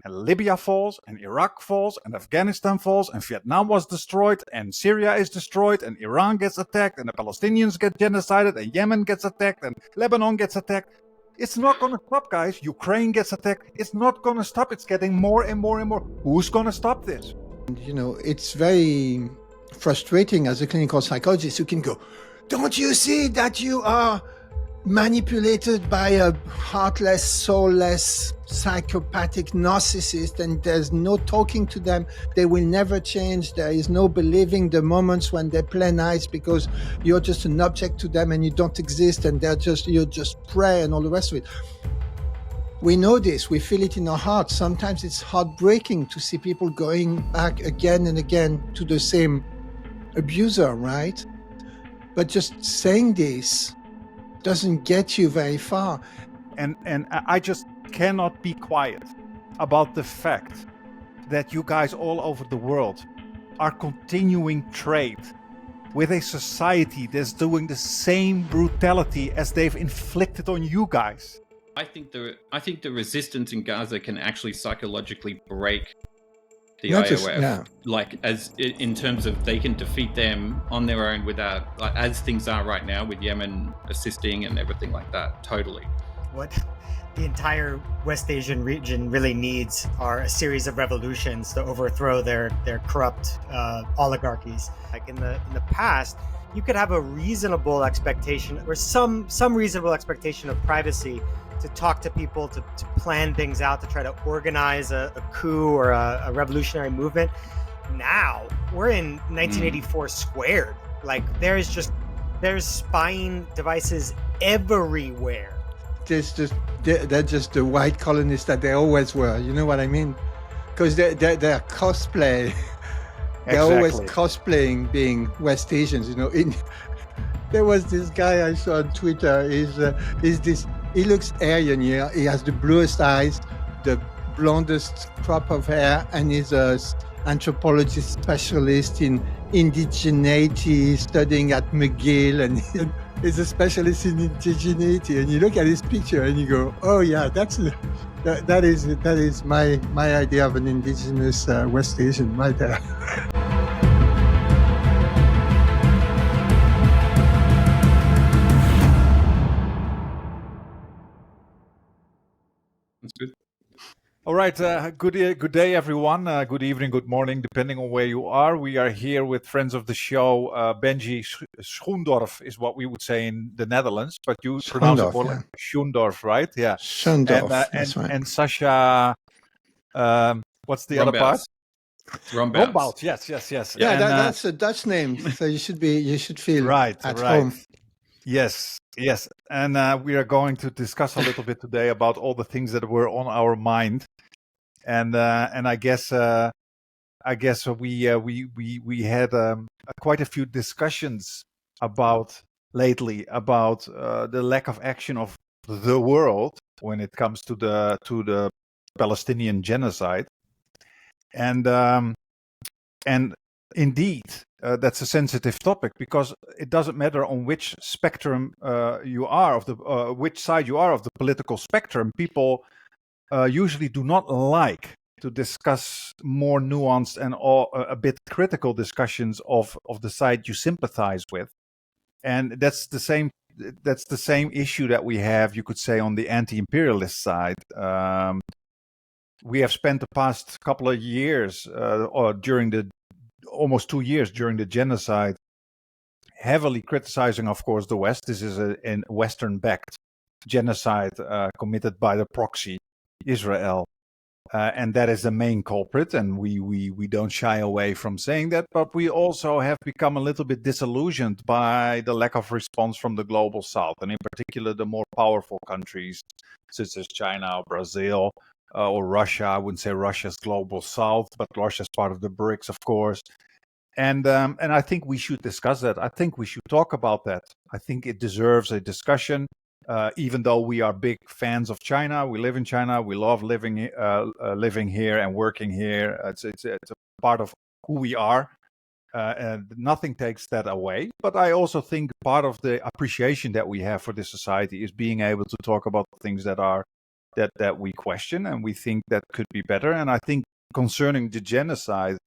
and Libya falls, and Iraq falls, and Afghanistan falls, and Vietnam was destroyed, and Syria is destroyed, and Iran gets attacked, and the Palestinians get genocided, and Yemen gets attacked, and Lebanon gets attacked. It's not going to stop, guys. Ukraine gets attacked. It's not going to stop. It's getting more and more and more. Who's going to stop this? You know, it's very frustrating as a clinical psychologist who can go, don't you see that you are manipulated by a heartless, soulless, psychopathic narcissist, and there's no talking to them. They will never change. There is no believing the moments when they play nice because you're just an object to them and you don't exist, and you're just prey and all the rest of it. We know this, we feel it in our hearts. Sometimes it's heartbreaking to see people going back again and again to the same abuser, right? But just saying this doesn't get you very far. And I just cannot be quiet about the fact that you guys all over the world are continuing trade with a society that's doing the same brutality as they've inflicted on you guys. I think the resistance in Gaza can actually psychologically break the IOF, like as in terms of they can defeat them on their own without, like, as things are right now with Yemen assisting and everything like that. Totally. What the entire West Asian region really needs are a series of revolutions to overthrow their corrupt oligarchies. Like in the past, you could have a reasonable expectation or some reasonable expectation of privacy to talk to people, to plan things out, to try to organize a coup or a revolutionary movement. Now we're in 1984 squared. Like there's spying devices everywhere. They're just the white colonists that they always were. You know what I mean? Because they're cosplay. They're always cosplaying being West Asians. You know, there was this guy I saw on Twitter. He looks Aryan. He has the bluest eyes, the blondest crop of hair, and he's an anthropologist specialist in indigeneity, studying at McGill, and he's a specialist in indigeneity. And you look at his picture and you go, "Oh yeah, that is my idea of an indigenous West Asian right there." That's good. All right, good day, everyone. Good evening, good morning, depending on where you are. We are here with friends of the show. Benji Schoendorf is what we would say in the Netherlands, but you pronounce it more like Schoendorf, right? Yeah. Schoendorf, that's right. And Sasha, what's the other part? Rombout. Yes. Yeah, that's a Dutch name, so you should feel right at home. Yes. And we are going to discuss a little bit today about all the things that were on our mind, and I guess we had quite a few discussions lately about the lack of action of the world when it comes to the Palestinian genocide, and indeed. That's a sensitive topic because it doesn't matter on which spectrum you are which side you are of the political spectrum. People usually do not like to discuss more nuanced and a bit critical discussions of the side you sympathize with, and that's the same issue that we have, you could say, on the anti-imperialist side. We have spent the past couple of years or during almost 2 years during the genocide, heavily criticizing, of course, the West. This is a Western-backed genocide committed by the proxy, Israel, and that is the main culprit. And we don't shy away from saying that. But we also have become a little bit disillusioned by the lack of response from the global South, and in particular the more powerful countries such as China or Brazil. Or Russia. I wouldn't say Russia's global south, but Russia's part of the BRICS, of course. And I think we should discuss that. I think we should talk about that. I think it deserves a discussion. Even though we are big fans of China, we live in China. We love living here and working here. It's a part of who we are. And nothing takes that away. But I also think part of the appreciation that we have for this society is being able to talk about things that are that we question and we think that could be better. And I think concerning the genocide,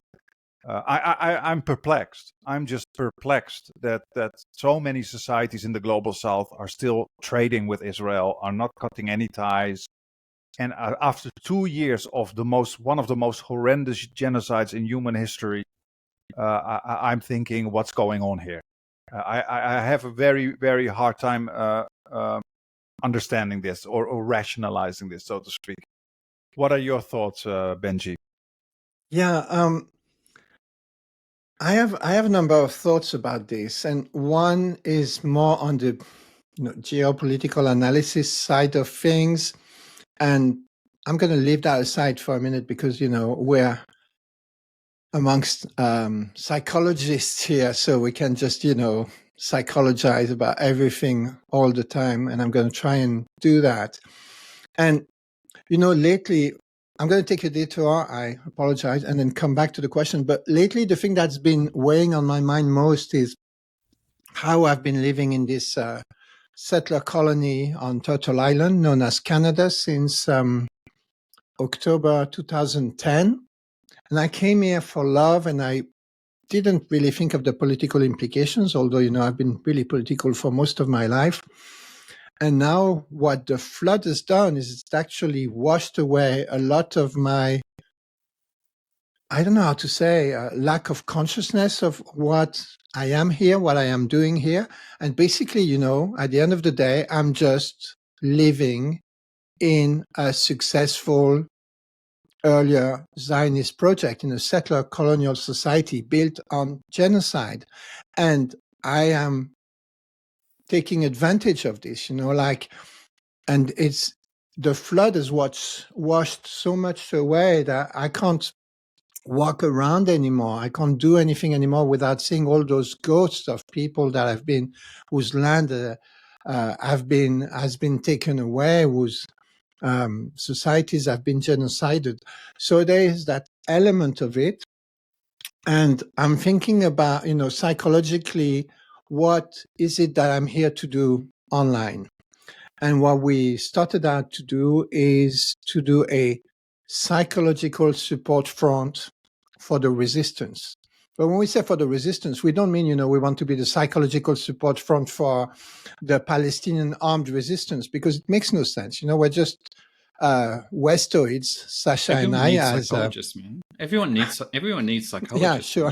I'm perplexed. I'm just perplexed that so many societies in the global south are still trading with Israel, are not cutting any ties. And after 2 years of one of the most horrendous genocides in human history, I'm thinking, what's going on here? I have a very, very hard time understanding this or rationalizing this, so to speak. What are your thoughts, Benji? Yeah, I have a number of thoughts about this, and one is more on the geopolitical analysis side of things, and I'm going to leave that aside for a minute because we're amongst psychologists here, so we can just psychologize about everything all the time, and I'm going to try and do that. And lately, I'm going to take a detour, I apologize, and then come back to the question. But lately, the thing that's been weighing on my mind most is how I've been living in this settler colony on Turtle Island, known as Canada, since October 2010. And I came here for love, and I didn't really think of the political implications, although, I've been really political for most of my life. And now what the flood has done is it's actually washed away a lot of my, I don't know how to say, lack of consciousness of what I am here, what I am doing here. And basically, at the end of the day, I'm just living in a successful earlier Zionist project in a settler colonial society built on genocide. And I am taking advantage of this, and it's the flood has washed so much away that I can't walk around anymore. I can't do anything anymore without seeing all those ghosts of people that whose land has been taken away, whose societies have been genocided. So there is that element of it. And I'm thinking about, psychologically, what is it that I'm here to do online? And what we started out to do is to do a psychological support front for the resistance. But when we say for the resistance, we don't mean, we want to be the psychological support front for the Palestinian armed resistance, because it makes no sense. We're just Westoids, Sasha Everyone and I, needs as psychologists, man. Everyone needs psychologists. Yeah, sure.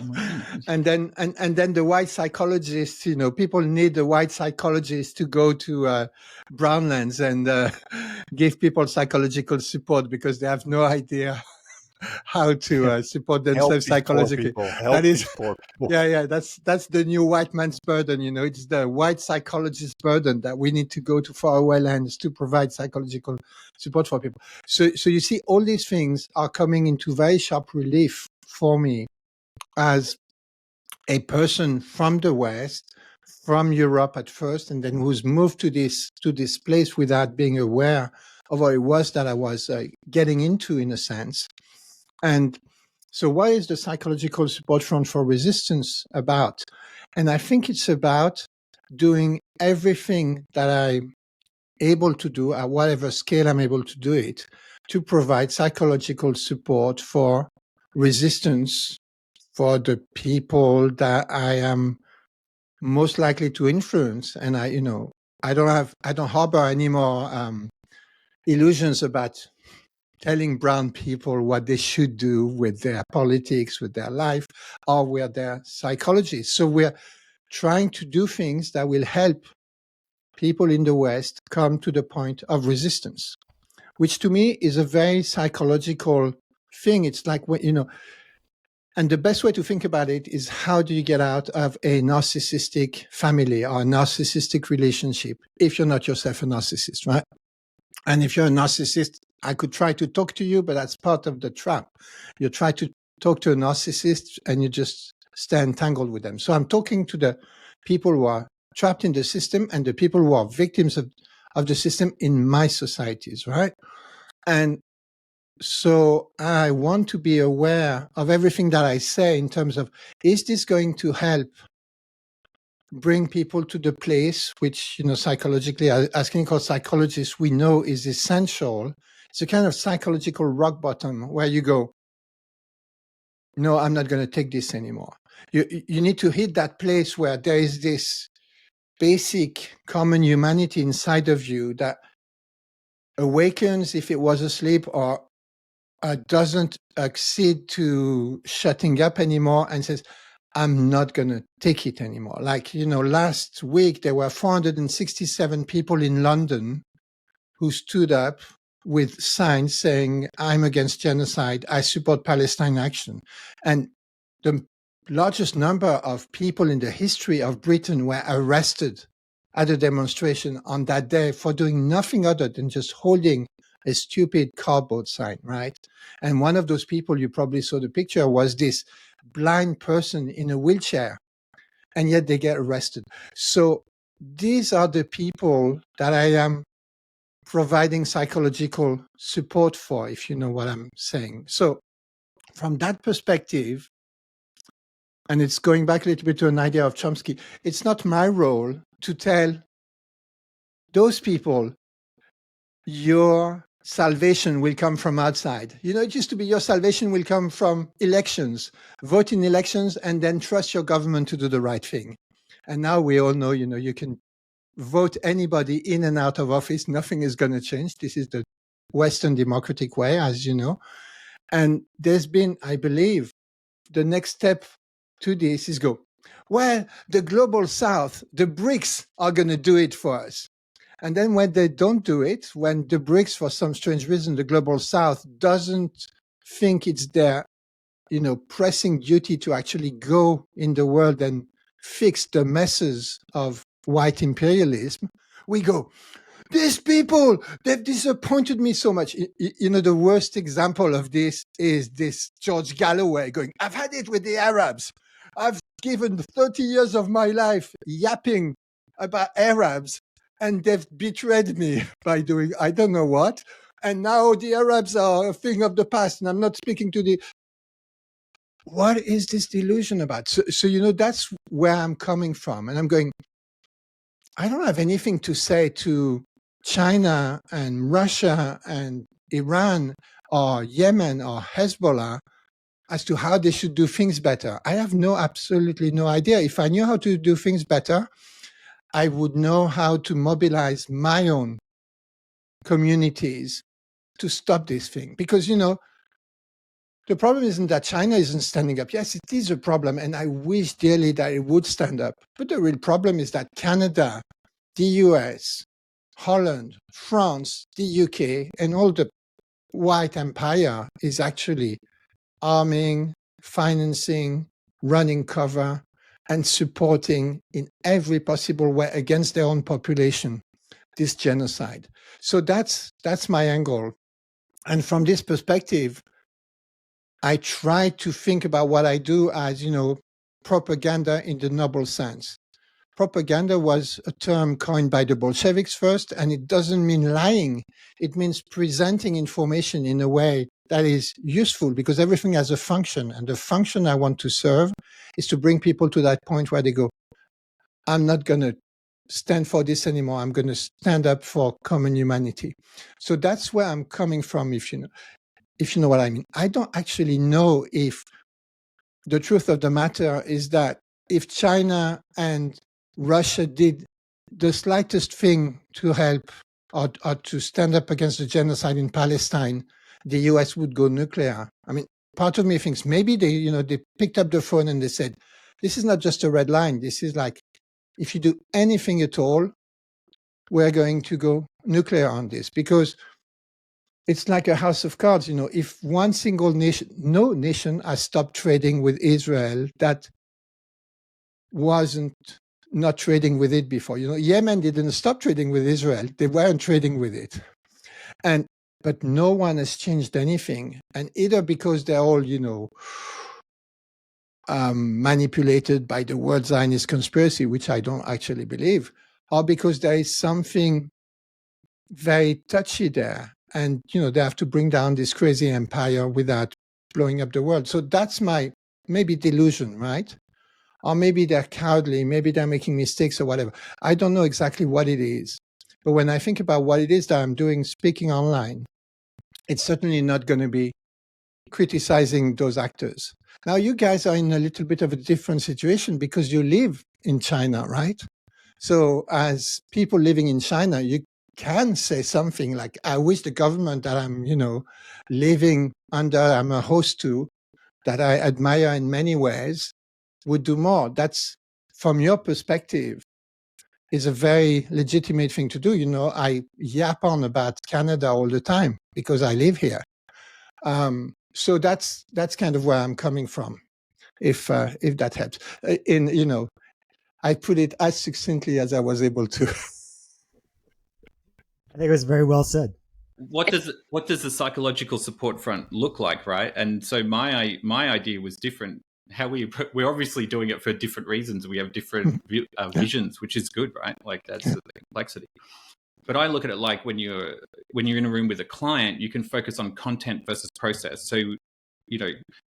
And then the white psychologists, people need the white psychologists to go to Brownlands and give people psychological support because they have no idea how to support themselves psychologically. That is, yeah, that's the new white man's burden. It's the white psychologist burden that we need to go to faraway lands to provide psychological support for people. So you see, all these things are coming into very sharp relief for me as a person from the West, from Europe at first, and then who's moved to this place without being aware of what it was that I was getting into, in a sense. And so what is the psychological support front for resistance about? And I think it's about doing everything that I'm able to do at whatever scale I'm able to do it, to provide psychological support for resistance for the people that I am most likely to influence. And I don't harbor any more illusions about telling brown people what they should do with their politics, with their life, or with their psychology. So we're trying to do things that will help people in the West come to the point of resistance, which to me is a very psychological thing. It's like, and the best way to think about it is, how do you get out of a narcissistic family or a narcissistic relationship if you're not yourself a narcissist, right? And if you're a narcissist, I could try to talk to you, but that's part of the trap. You try to talk to a narcissist and you just stay entangled with them. So I'm talking to the people who are trapped in the system and the people who are victims of the system in my societies, right? And so I want to be aware of everything that I say in terms of, is this going to help bring people to the place which, psychologically, as clinical psychologists, we know is essential. It's a kind of psychological rock bottom where you go, no, I'm not going to take this anymore. You need to hit that place where there is this basic common humanity inside of you that awakens if it was asleep, or doesn't accede to shutting up anymore and says, I'm not going to take it anymore. Like, last week there were 467 people in London who stood up with signs saying, I'm against genocide, I support Palestine action. And the largest number of people in the history of Britain were arrested at a demonstration on that day for doing nothing other than just holding a stupid cardboard sign, right? And one of those people, you probably saw the picture, was this blind person in a wheelchair, and yet they get arrested. So these are the people that I am providing psychological support for, if you know what I'm saying. So from that perspective, and it's going back a little bit to an idea of Chomsky, it's not my role to tell those people your salvation will come from outside. It used to be your salvation will come from elections, vote in elections, and then trust your government to do the right thing. And now we all know, you can vote anybody in and out of office. Nothing is going to change. This is the Western democratic way, as you know. And there's been, I believe, the next step to this is go, well, the global South, the BRICS are going to do it for us. And then when they don't do it, when the BRICS, for some strange reason, the global South doesn't think it's their, pressing duty to actually go in the world and fix the messes of white imperialism, we go, these people, they've disappointed me so much. The worst example of this is this George Galloway going, I've had it with the Arabs. I've given 30 years of my life yapping about Arabs, and they've betrayed me by doing I don't know what. And now the Arabs are a thing of the past, and I'm not speaking to the... What is this delusion about? So that's where I'm coming from. And I'm going, I don't have anything to say to China and Russia and Iran or Yemen or Hezbollah as to how they should do things better. I have absolutely no idea. If I knew how to do things better, I would know how to mobilize my own communities to stop this thing. Because, the problem isn't that China isn't standing up. Yes, it is a problem, and I wish dearly that it would stand up. But the real problem is that Canada, the US, Holland, France, the UK, and all the white empire is actually arming, financing, running cover, and supporting in every possible way against their own population this genocide. So that's my angle. And from this perspective, I try to think about what I do as, propaganda in the noble sense. Propaganda was a term coined by the Bolsheviks first, and it doesn't mean lying. It means presenting information in a way that is useful, because everything has a function, and the function I want to serve is to bring people to that point where they go, I'm not going to stand for this anymore. I'm going to stand up for common humanity. So that's where I'm coming from, if you know what I mean. I don't actually know if the truth of the matter is that if China and Russia did the slightest thing to help or to stand up against the genocide in Palestine, the US would go nuclear. I mean, part of me thinks maybe they picked up the phone and they said, this is not just a red line. This is like, if you do anything at all, we're going to go nuclear on this, because it's like a house of cards. If one single nation, no nation has stopped trading with Israel that wasn't not trading with it before. Yemen didn't stop trading with Israel. They weren't trading with it. But no one has changed anything. And either because they're all, manipulated by the White Zionist conspiracy, which I don't actually believe, or because there is something very touchy there. And, they have to bring down this crazy empire without blowing up the world. So that's my maybe delusion, right? or maybe they're cowardly, maybe they're making mistakes or whatever. I don't know exactly what it is. But when I think about what it is that I'm doing, speaking online, it's certainly not going to be criticizing those actors. Now, you guys are in a little bit of a different situation because you live in China, right? So as people living in China, you can say something like, I wish the government that I'm, living under, I'm a host to, that I admire in many ways, would do more. That's, from your perspective, is a very legitimate thing to do. I yap on about Canada all the time because I live here. So that's kind of where I'm coming from, if that helps. I put it as succinctly as I was able to. I think it was very well said. What does the psychological support front look like, right? And so my idea was different. How we're obviously doing it for different reasons. We have different visions, which is good, right? Like that's the complexity. But I look at it like when you're in a room with a client, you can focus on content versus process. So,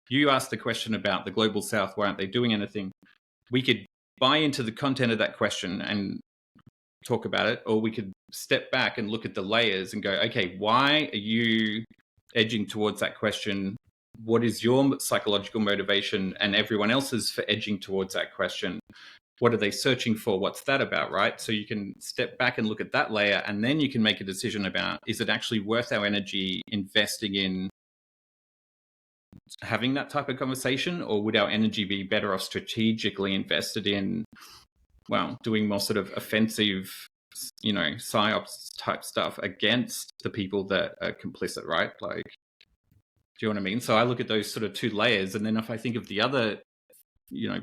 you asked the question about the global South, why aren't they doing anything? We could buy into the content of that question and talk about it, or we could step back and look at the layers and go, okay, why are you edging towards that question? What is your psychological motivation and everyone else's for edging towards that question? What are they searching for? What's that about, right? So you can step back and look at that layer, and then you can make a decision about, is it actually worth our energy investing in having that type of conversation, or would our energy be better off strategically invested in, doing more sort of offensive, psyops type stuff against the people that are complicit, right? Like, do you know what I mean? So I look at those sort of two layers, and then if I think of the other,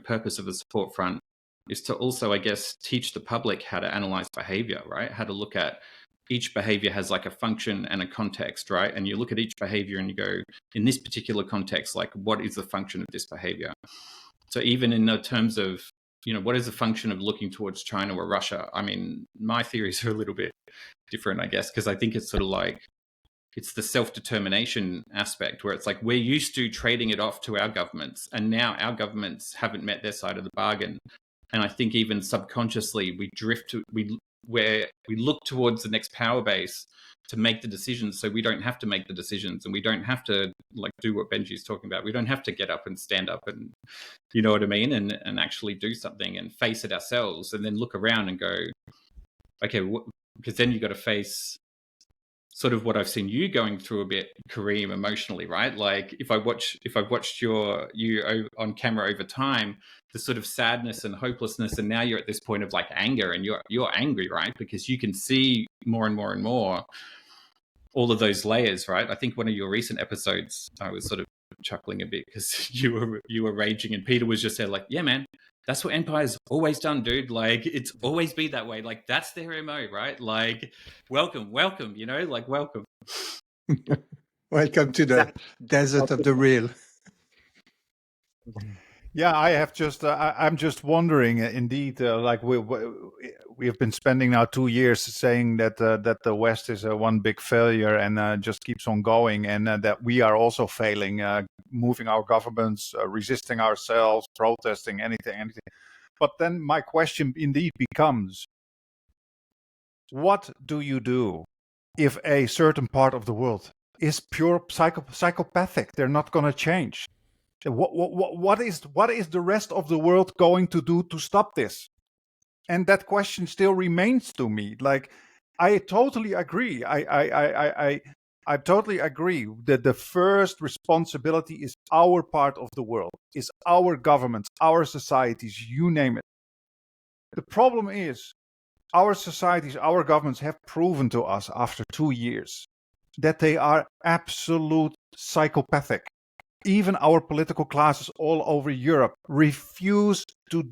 purpose of the support front is to also, I guess, teach the public how to analyze behavior, right? How to look at each behavior has like a function and a context, right? And you look at each behavior and you go, in this particular context, like what is the function of this behavior? So even in the terms of, what is the function of looking towards China or Russia? I mean, my theories are a little bit different, I guess, because I think it's sort of like, it's the self-determination aspect where it's like we're used to trading it off to our governments, and now our governments haven't met their side of the bargain. And I think even subconsciously we look towards the next power base to make the decisions, so we don't have to make the decisions, and we don't have to like do what Benji's talking about. We don't have to get up and stand up and, you know what I mean, and actually do something and face it ourselves, and then look around and go, okay, because then you got to face sort of what I've seen you going through a bit, Kareem, emotionally, right? Like if I've watched you on camera over time, the sort of sadness and hopelessness, and now you're at this point of like anger, and you're angry, right? Because you can see more and more and more all of those layers, right? I think one of your recent episodes, I was sort of chuckling a bit because you were raging, and Peter was just there like, yeah, man, that's what Empire's always done, dude. Like, it's always been that way. Like, that's their MO, right? Like, welcome, welcome, welcome. Welcome to the desert of the real. Yeah, I'm just wondering, indeed, like we have been spending now 2 years saying that the West is one big failure and just keeps on going, and that we are also failing, moving our governments, resisting ourselves, protesting, anything. But then my question indeed becomes, what do you do if a certain part of the world is pure psychopathic? They're not going to change. What is the rest of the world going to do to stop this? And that question still remains to me. Like, I totally agree. I totally agree that the first responsibility is our part of the world, is our governments, our societies, you name it. The problem is, our societies, our governments have proven to us after 2 years that they are absolute psychopathic. Even our political classes all over Europe refuse to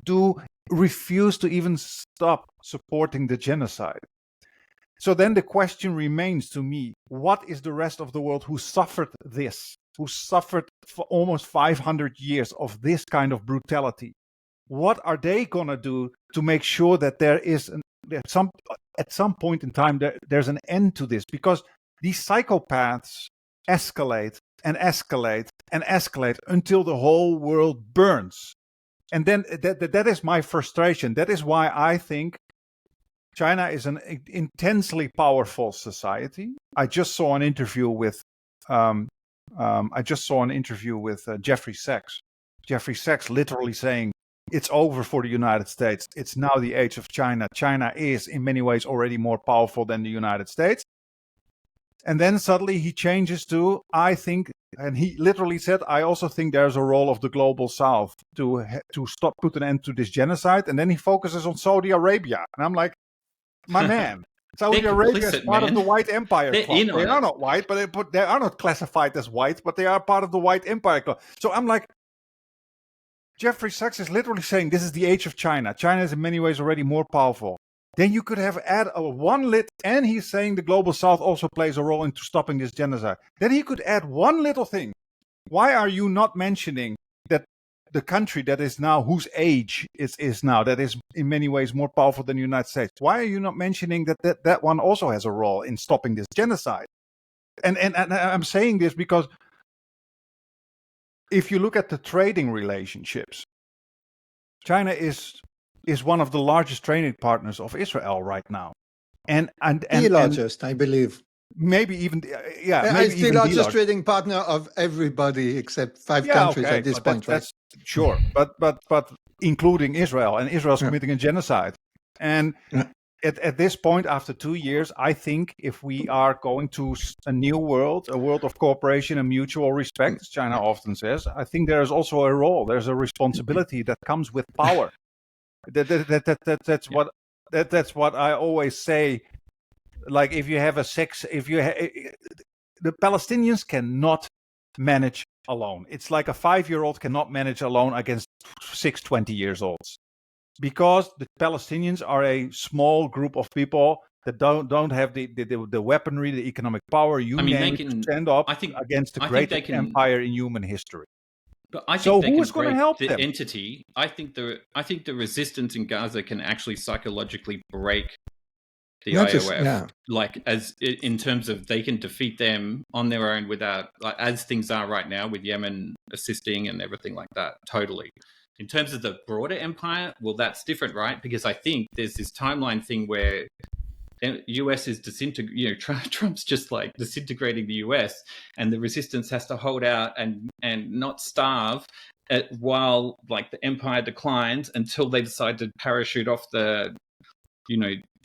even stop supporting the genocide. So then the question remains to me, what is the rest of the world who suffered this, who suffered for almost 500 years of this kind of brutality? What are they going to do to make sure that there is at some point in time there's an end to this? Because these psychopaths escalate and escalate and escalate until the whole world burns. And then that is my frustration. That is why I think China is an intensely powerful society. I just saw an interview with Jeffrey Sachs. Jeffrey Sachs literally saying it's over for the United States. It's now the age of China. China is in many ways already more powerful than the United States. And then suddenly he changes to, I think, and he literally said, I also think there's a role of the global South to put an end to this genocide. And then he focuses on Saudi Arabia. And I'm like, my man, Saudi Arabia is part of the white empire club. They are not white, but they are not classified as white, but they are part of the white empire club. So I'm like, Jeffrey Sachs is literally saying this is the age of China. China is in many ways already more powerful. Then you could have add and he's saying the global South also plays a role into stopping this genocide. Then he could add one little thing. Why are you not mentioning that the country that is now, whose age is now, that is in many ways more powerful than the United States? Why are you not mentioning that one also has a role in stopping this genocide? And I'm saying this because if you look at the trading relationships, China is one of the largest trading partners of Israel right now, and the largest, I believe. Maybe even it's the largest trading partner of everybody except 5 countries at this point. That's sure, but including Israel, and Israel's committing a genocide. And at this point, after 2 years, I think if we are going to a new world, a world of cooperation and mutual respect, as China often says, I think there is also a role. There's a responsibility that comes with power. That's what I always say. Like if you have the Palestinians cannot manage alone. It's like a 5-year-old cannot manage alone against 6 20-year-olds, because the Palestinians are a small group of people that don't have the weaponry, the economic power, to stand up against the greatest empire in human history. But I think who is going to help the them? entity? I think the resistance in Gaza can actually psychologically break the IOF, in terms of they can defeat them on their own without, as things are right now with Yemen assisting and everything like that. Totally. In terms of the broader empire, well, that's different, right? Because I think there's this timeline thing where the US is Trump's just like disintegrating the US, and the resistance has to hold out and not starve while like the empire declines until they decide to parachute off the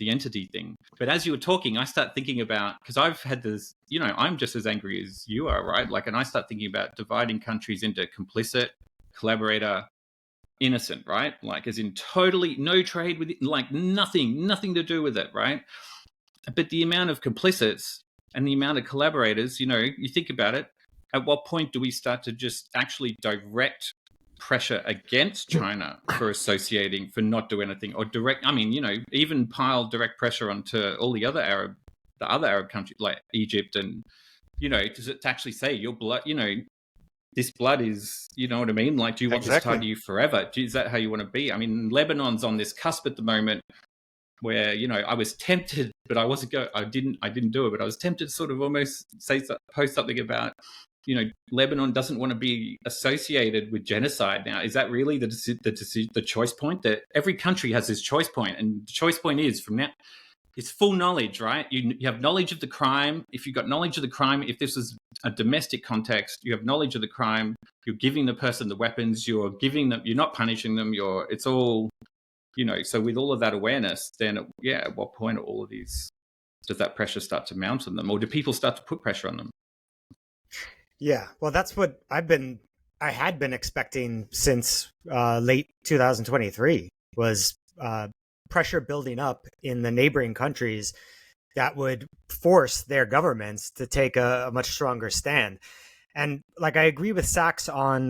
entity thing. But as you were talking, I start thinking about, because I've had this, I'm just as angry as you are, right? And I start thinking about dividing countries into complicit, collaborator, innocent, right? As in totally no trade with it, nothing to do with it, right? But the amount of complicits and the amount of collaborators, you think about it, at what point do we start to just actually direct pressure against China for associating, for not doing anything, or even pile direct pressure onto all the other Arab countries like Egypt, and to actually say your blood, this blood is, do you want this tied to you forever? Is that how you want to be? Lebanon's on this cusp at the moment where, I was tempted, but I didn't do it, but I was tempted to sort of almost post something about, Lebanon doesn't want to be associated with genocide. Now, is that really the choice point? That every country has this choice point, and the choice point is from now, it's full knowledge, right? You have knowledge of the crime. If you've got knowledge of the crime, if this is a domestic context, you have knowledge of the crime. You're giving the person the weapons. You're not punishing them. It's all, So with all of that awareness, then at what point are all of these? Does that pressure start to mount on them, or do people start to put pressure on them? Yeah, well, that's what I had been expecting since late 2023 was pressure building up in the neighboring countries that would force their governments to take a much stronger stand. And I agree with Sachs on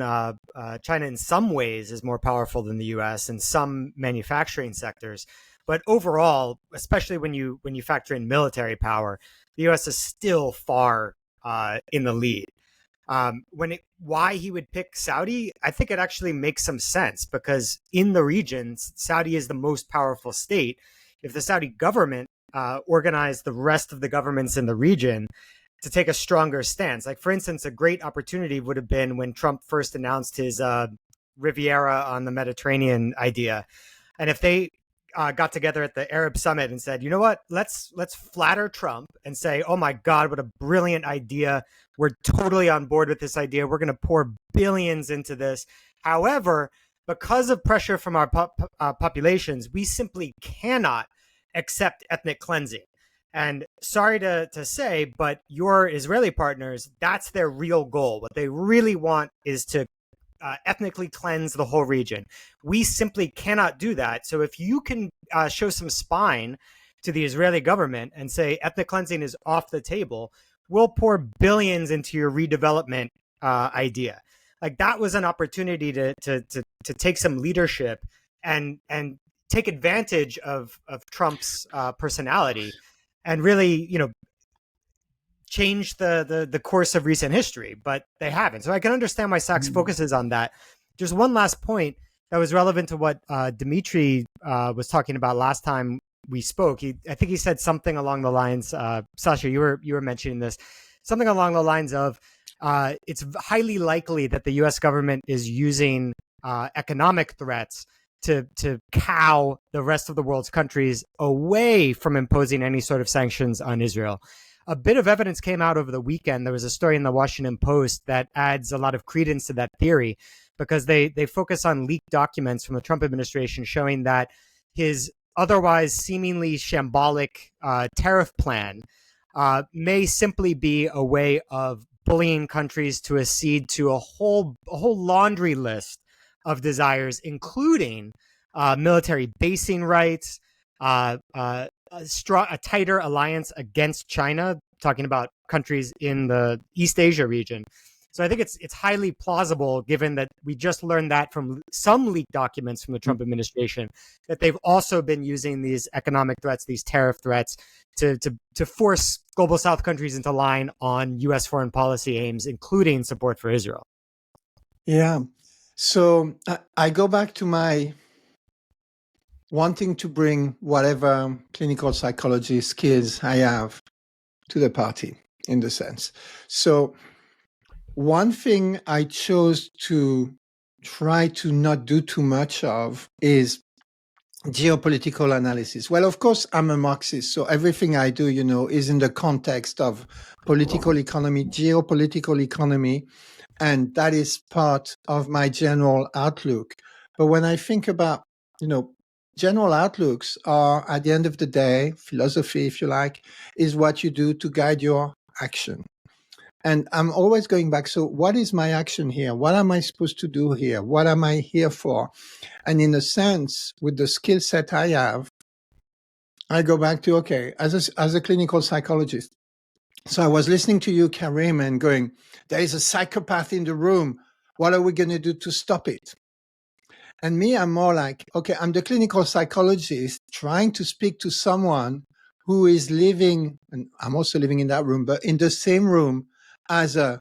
China in some ways is more powerful than the US in some manufacturing sectors. But overall, especially when you factor in military power, the US is still far in the lead. Why he would pick Saudi, I think it actually makes some sense, because in the region, Saudi is the most powerful state. If the Saudi government organized the rest of the governments in the region to take a stronger stance, for instance, a great opportunity would have been when Trump first announced his Riviera on the Mediterranean idea. And if they got together at the Arab Summit and said, you know what, let's flatter Trump and say, oh my God, what a brilliant idea. We're totally on board with this idea. We're going to pour billions into this. However, because of pressure from our populations, we simply cannot accept ethnic cleansing. And sorry to say, but your Israeli partners, that's their real goal. What they really want is to ethnically cleanse the whole region. We simply cannot do that. So if you can show some spine to the Israeli government and say ethnic cleansing is off the table, we'll pour billions into your redevelopment idea. Like, that was an opportunity to take some leadership and take advantage of Trump's personality and really, change the course of recent history, but they haven't. So I can understand why Sachs focuses on that. Just one last point that was relevant to what Dimitri was talking about last time we spoke. I think he said something along the lines, Sasha, you were mentioning this, something along the lines of, it's highly likely that the U.S. government is using economic threats to cow the rest of the world's countries away from imposing any sort of sanctions on Israel. A bit of evidence came out over the weekend. There was a story in the Washington Post that adds a lot of credence to that theory, because they focus on leaked documents from the Trump administration showing that his otherwise seemingly shambolic tariff plan may simply be a way of bullying countries to accede to a whole laundry list of desires, including military basing rights, a tighter alliance against China, talking about countries in the East Asia region. So I think it's highly plausible, given that we just learned that from some leaked documents from the Trump administration, that they've also been using these economic threats, these tariff threats, to force global South countries into line on U.S. foreign policy aims, including support for Israel. Yeah. So I go back to my wanting to bring whatever clinical psychology skills I have to the party, in the sense. So one thing I chose to try to not do too much of is geopolitical analysis. Well, of course, I'm a Marxist, so everything I do, is in the context of political economy, geopolitical economy, and that is part of my general outlook. But when I think about, general outlooks are, at the end of the day, philosophy, if you like, is what you do to guide your action. And I'm always going back. So what is my action here? What am I supposed to do here? What am I here for? And in a sense, with the skill set I have, I go back to, okay, as a clinical psychologist. So I was listening to you, Karim, and going, there is a psychopath in the room. What are we going to do to stop it? And me, I'm more like, okay, I'm the clinical psychologist trying to speak to someone who is living, and I'm also living in that room, but in the same room as a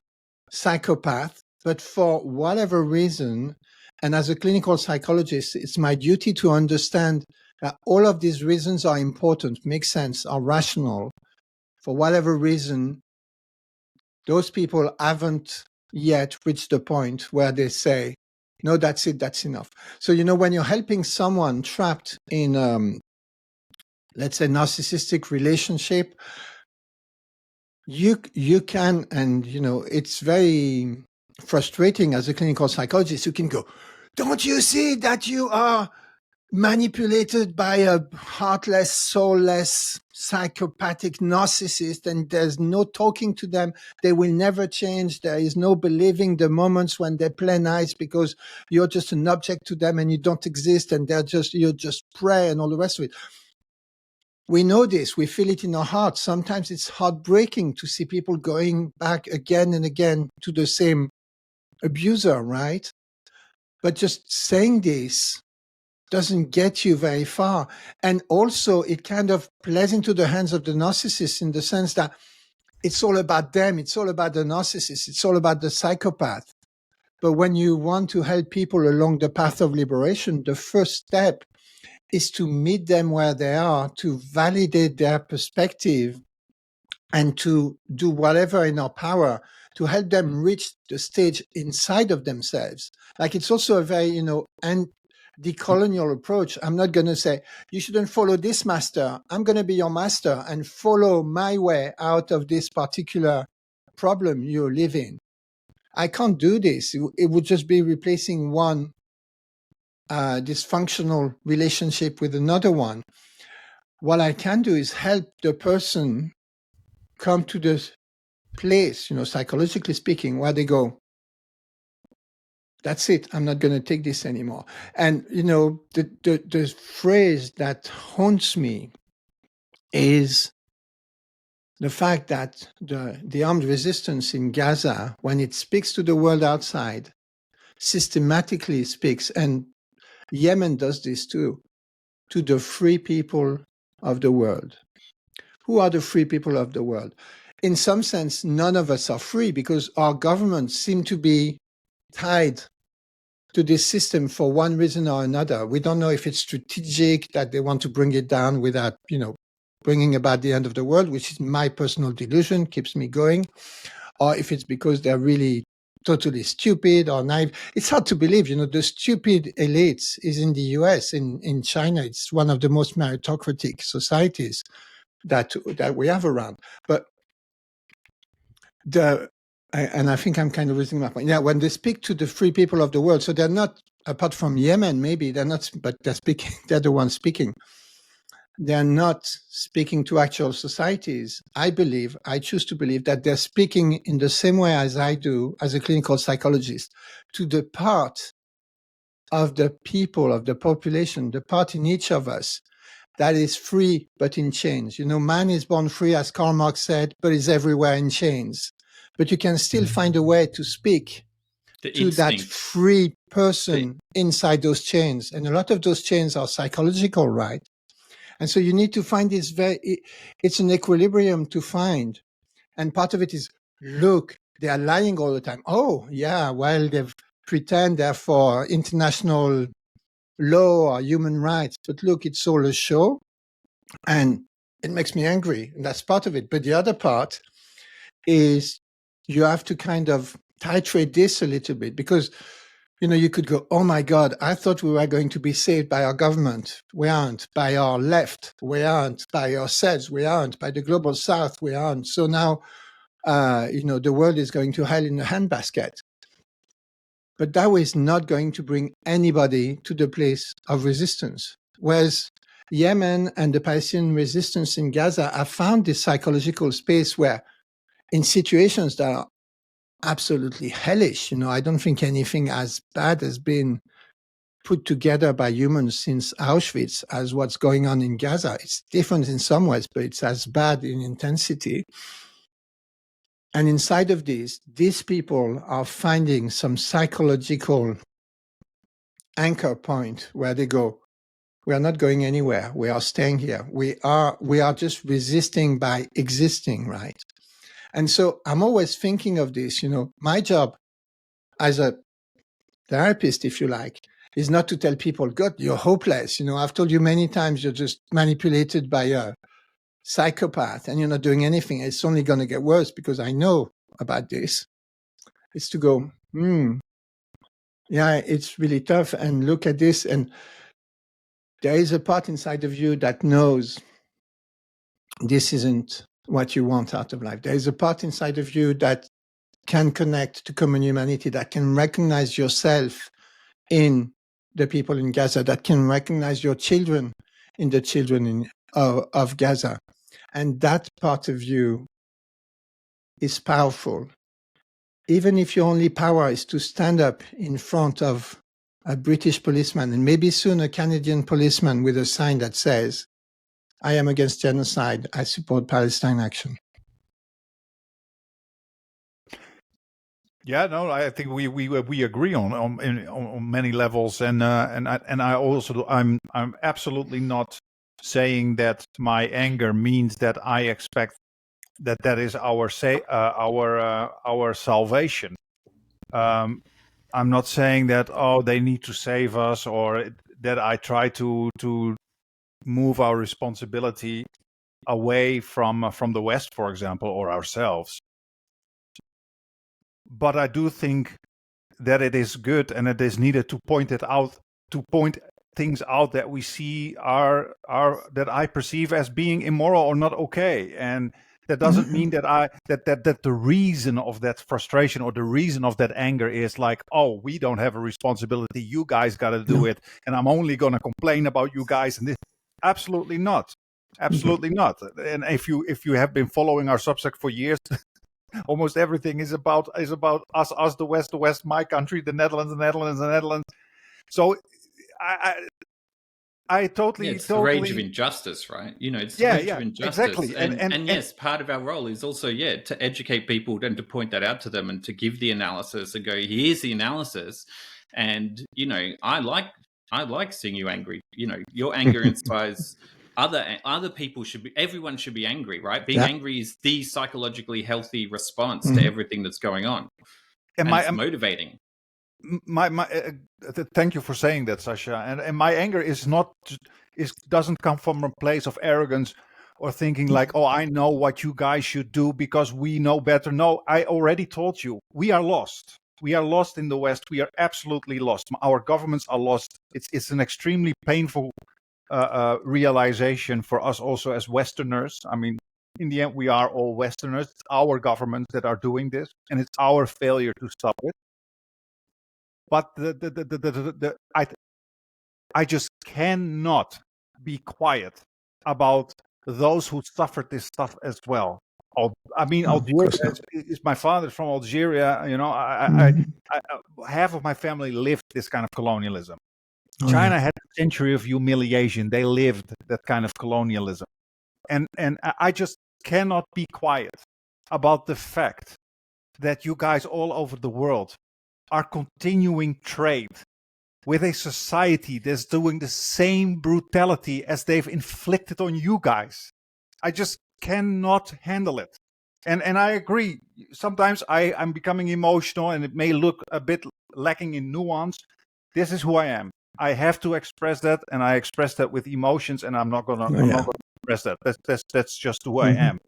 psychopath, but for whatever reason, and as a clinical psychologist, it's my duty to understand that all of these reasons are important, make sense, are rational. For whatever reason, those people haven't yet reached the point where they say, no, that's it, that's enough. So, when you're helping someone trapped in, let's say, narcissistic relationship, you can, and, it's very frustrating as a clinical psychologist. You can go, don't you see that you are manipulated by a heartless, soulless, psychopathic narcissist, and there's no talking to them. They will never change. There is no believing the moments when they play nice because you're just an object to them and you don't exist, and you're just prey and all the rest of it. We know this. We feel it in our hearts. Sometimes it's heartbreaking to see people going back again and again to the same abuser, right? But just saying this doesn't get you very far. And also, it kind of plays into the hands of the narcissist in the sense that it's all about them. It's all about the narcissist. It's all about the psychopath. But when you want to help people along the path of liberation, the first step is to meet them where they are, to validate their perspective, and to do whatever in our power to help them reach the stage inside of themselves. Like it's also a very, decolonial approach. I'm not going to say, you shouldn't follow this master. I'm going to be your master and follow my way out of this particular problem you live in. I can't do this. It would just be replacing one dysfunctional relationship with another one. What I can do is help the person come to the place, psychologically speaking, where they go, that's it. I'm not going to take this anymore. And, the phrase that haunts me is the fact that the armed resistance in Gaza, when it speaks to the world outside, systematically speaks, and Yemen does this too, to the free people of the world. Who are the free people of the world? In some sense, none of us are free because our governments seem to be tied to this system for one reason or another. We don't know if it's strategic, that they want to bring it down without, bringing about the end of the world, which is my personal delusion, keeps me going, or if it's because they're really totally stupid or naive. It's hard to believe, the stupid elites is in the US. In China, it's one of the most meritocratic societies that we have around. But and I think I'm kind of losing my point. Yeah, when they speak to the free people of the world, so they're not, apart from Yemen, maybe they're not, but they're speaking, they're the ones speaking. They're not speaking to actual societies. I choose to believe that they're speaking in the same way as I do as a clinical psychologist, to the part of the people, of the population, the part in each of us that is free but in chains. Man is born free, as Karl Marx said, but is everywhere in chains. But you can still find a way to speak to that free person inside those chains. And a lot of those chains are psychological, right? And so you need to find this it's an equilibrium to find. And part of it is, look, they are lying all the time. Oh, yeah, well, they pretend they're for international law or human rights. But look, it's all a show. And it makes me angry. And that's part of it. But the other part is you have to kind of titrate this a little bit because, you could go, oh my God, I thought we were going to be saved by our government. We aren't. By our left, we aren't. By ourselves, we aren't. By the global south, we aren't. So now, the world is going to hell in a handbasket. But that is not going to bring anybody to the place of resistance. Whereas Yemen and the Palestinian resistance in Gaza have found this psychological space where, in situations that are absolutely hellish, I don't think anything as bad has been put together by humans since Auschwitz as what's going on in Gaza. It's different in some ways, but it's as bad in intensity. And inside of these people are finding some psychological anchor point where they go, we are not going anywhere. We are staying here. We are just resisting by existing, right? And so I'm always thinking of this, my job as a therapist, if you like, is not to tell people, God, you're hopeless. I've told you many times you're just manipulated by a psychopath and you're not doing anything. It's only going to get worse because I know about this. It's to go, yeah, it's really tough. And look at this. And there is a part inside of you that knows this isn't what you want out of life. There is a part inside of you that can connect to common humanity, that can recognize yourself in the people in Gaza, that can recognize your children in the children of Gaza. And that part of you is powerful. Even if your only power is to stand up in front of a British policeman and maybe soon a Canadian policeman with a sign that says, I am against genocide, I support Palestine action. Yeah, no, I think we agree on many levels, and I also I'm absolutely not saying that my anger means that I expect that is our salvation. I'm not saying that they need to save us, or that I try to move our responsibility away from the West, for example, or ourselves. but I do think that it is good and it is needed to point it out, to point things out that we see are that I perceive as being immoral or not okay. And that doesn't mean that that the reason of that frustration or the reason of that anger is like, oh, we don't have a responsibility, you guys got to do it, and I'm only going to complain about you guys. And this, absolutely not. Absolutely not. And if you have been following our Substack for years, almost everything is about us, the West, my country, the Netherlands. So I totally, it's the rage of injustice, right? It's the rage of injustice. Exactly. And yes, part of our role is also, to educate people and to point that out to them and to give the analysis and go, here's the analysis. And, I like seeing you angry. Your anger inspires other people. Everyone should be angry, right? Being angry is the psychologically healthy response to everything that's going on. And it's motivating. Thank you for saying that, Sasha. And my anger doesn't come from a place of arrogance or thinking like, oh, I know what you guys should do because we know better. No, I already told you, we are lost. We are lost in the West. We are absolutely lost. Our governments are lost. It's an extremely painful realization for us also as Westerners. I mean, in the end, we are all Westerners. It's our governments that are doing this, and it's our failure to stop it. But I just cannot be quiet about those who suffered this stuff as well. Algeria is my father's from Algeria. I half of my family lived this kind of colonialism. China had a century of humiliation. They lived that kind of colonialism. And I just cannot be quiet about the fact that you guys all over the world are continuing trade with a society that's doing the same brutality as they've inflicted on you guys. I just cannot handle it. And I agree. Sometimes I'm becoming emotional and it may look a bit lacking in nuance. This is who I am. I have to express that, and I express that with emotions, and I'm not gonna express that. That's just who I am.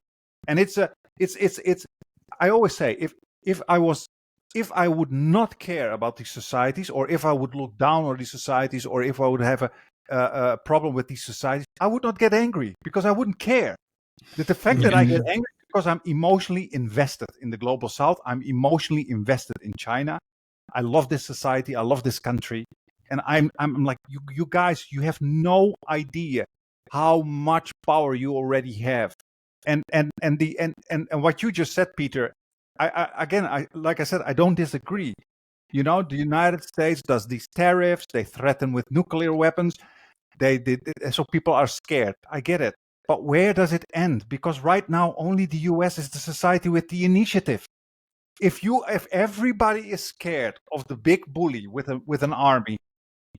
And it's I always say, if I would not care about these societies, or if I would look down on these societies, or if I would have a problem with these societies, I would not get angry because I wouldn't care. The fact that I get angry is because I'm emotionally invested in the global South. I'm emotionally invested in China. I love this society. I love this country. And I'm like, you guys, you have no idea how much power you already have. And what you just said, Peter, like I said, I don't disagree. The United States does these tariffs. They threaten with nuclear weapons. So people are scared. I get it. But where does it end? Because right now, only the US is the society with the initiative. If everybody is scared of the big bully with an army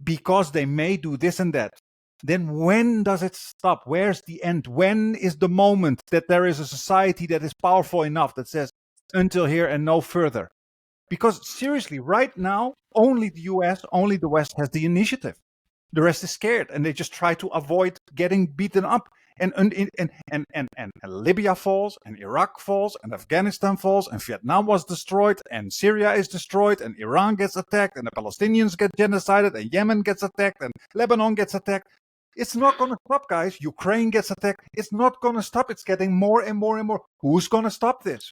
because they may do this and that, then when does it stop? Where's the end? When is the moment that there is a society that is powerful enough that says, until here and no further? Because seriously, right now, only the US, only the West has the initiative. The rest is scared, and they just try to avoid getting beaten up. And Libya falls, and Iraq falls, and Afghanistan falls, and Vietnam was destroyed, and Syria is destroyed, and Iran gets attacked, and the Palestinians get genocided, and Yemen gets attacked, and Lebanon gets attacked. It's not going to stop, guys. Ukraine gets attacked. It's not going to stop. It's getting more and more and more. Who's going to stop this?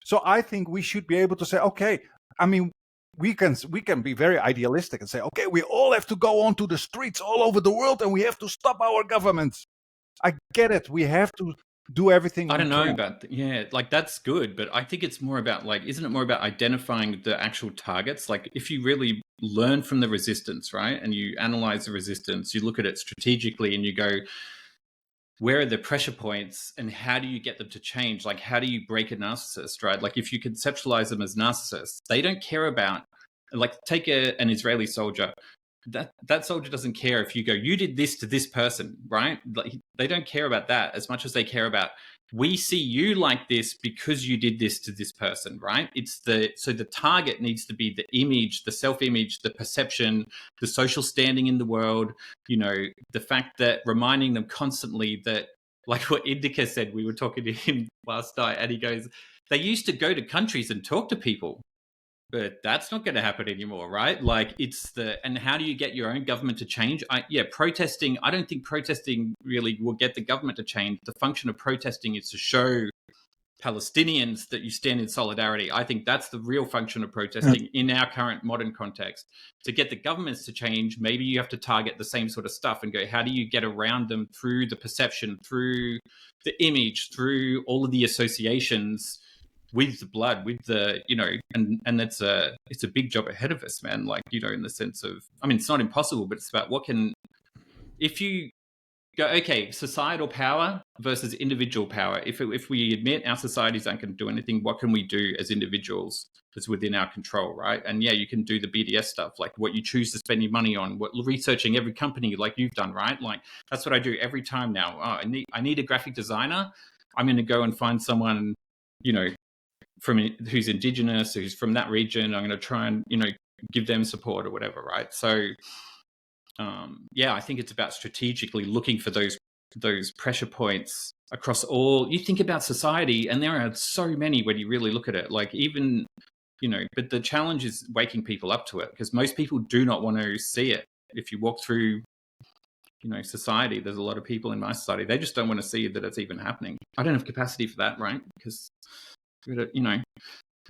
So I think we should be able to say, okay, I mean, we can be very idealistic and say, okay, we all have to go onto the streets all over the world, and we have to stop our governments. I get it. We have to do everything. I don't know about like that's good, but I think it's more about isn't it more about identifying the actual targets? Like if you really learn from the resistance, right, and you analyze the resistance, you look at it strategically, and you go, where are the pressure points, and how do you get them to change? Like how do you break a narcissist, right? Like if you conceptualize them as narcissists, they don't care about, like take an Israeli soldier. That soldier doesn't care if you go, you did this to this person, right? Like, they don't care about that as much as they care about, we see you like this because you did this to this person, right? So the target needs to be the image, the self-image, the perception, the social standing in the world, the fact that reminding them constantly that, like what Indica said, we were talking to him last night, and he goes, they used to go to countries and talk to people. But that's not going to happen anymore, right? Like and how do you get your own government to change? Protesting, I don't think protesting really will get the government to change. The function of protesting is to show Palestinians that you stand in solidarity. I think that's the real function of protesting in our current modern context. To get the governments to change, maybe you have to target the same sort of stuff and go, how do you get around them through the perception, through the image, through all of the associations with the blood, with the, and it's a big job ahead of us, man. Like, in the sense of, I mean, it's not impossible, but it's about if you go, okay, societal power versus individual power. If we admit our societies aren't going to do anything, what can we do as individuals that's within our control, right? And yeah, you can do the BDS stuff, like what you choose to spend your money on, researching every company like you've done, right? Like that's what I do every time now. Oh, I need a graphic designer. I'm going to go and find someone, who's indigenous, who's from that region. I'm going to try and, give them support or whatever, right? So, I think it's about strategically looking for those pressure points across all. You think about society, and there are so many when you really look at it. Like even, but the challenge is waking people up to it, because most people do not want to see it. If you walk through, society, there's a lot of people in my society, they just don't want to see that it's even happening. I don't have capacity for that, right? Because my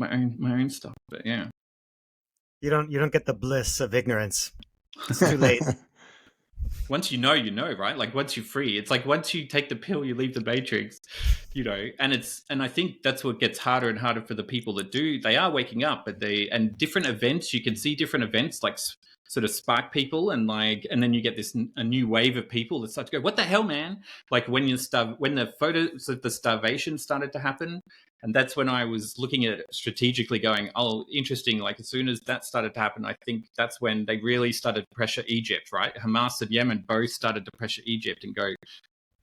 own stuff. But yeah, you don't get the bliss of ignorance. It's too late. Once you know, right? Like once you're free, it's like once you take the pill, you leave the matrix, and I think that's what gets harder and harder for the people that do. They are waking up, but and different events, you can see different events like sort of spark people, and then you get a new wave of people that start to go, what the hell, man? Like when the photos of the starvation started to happen. And that's when I was looking at it strategically going, oh, interesting. Like as soon as that started to happen, I think that's when they really started to pressure Egypt, right? Hamas and Yemen both started to pressure Egypt and go,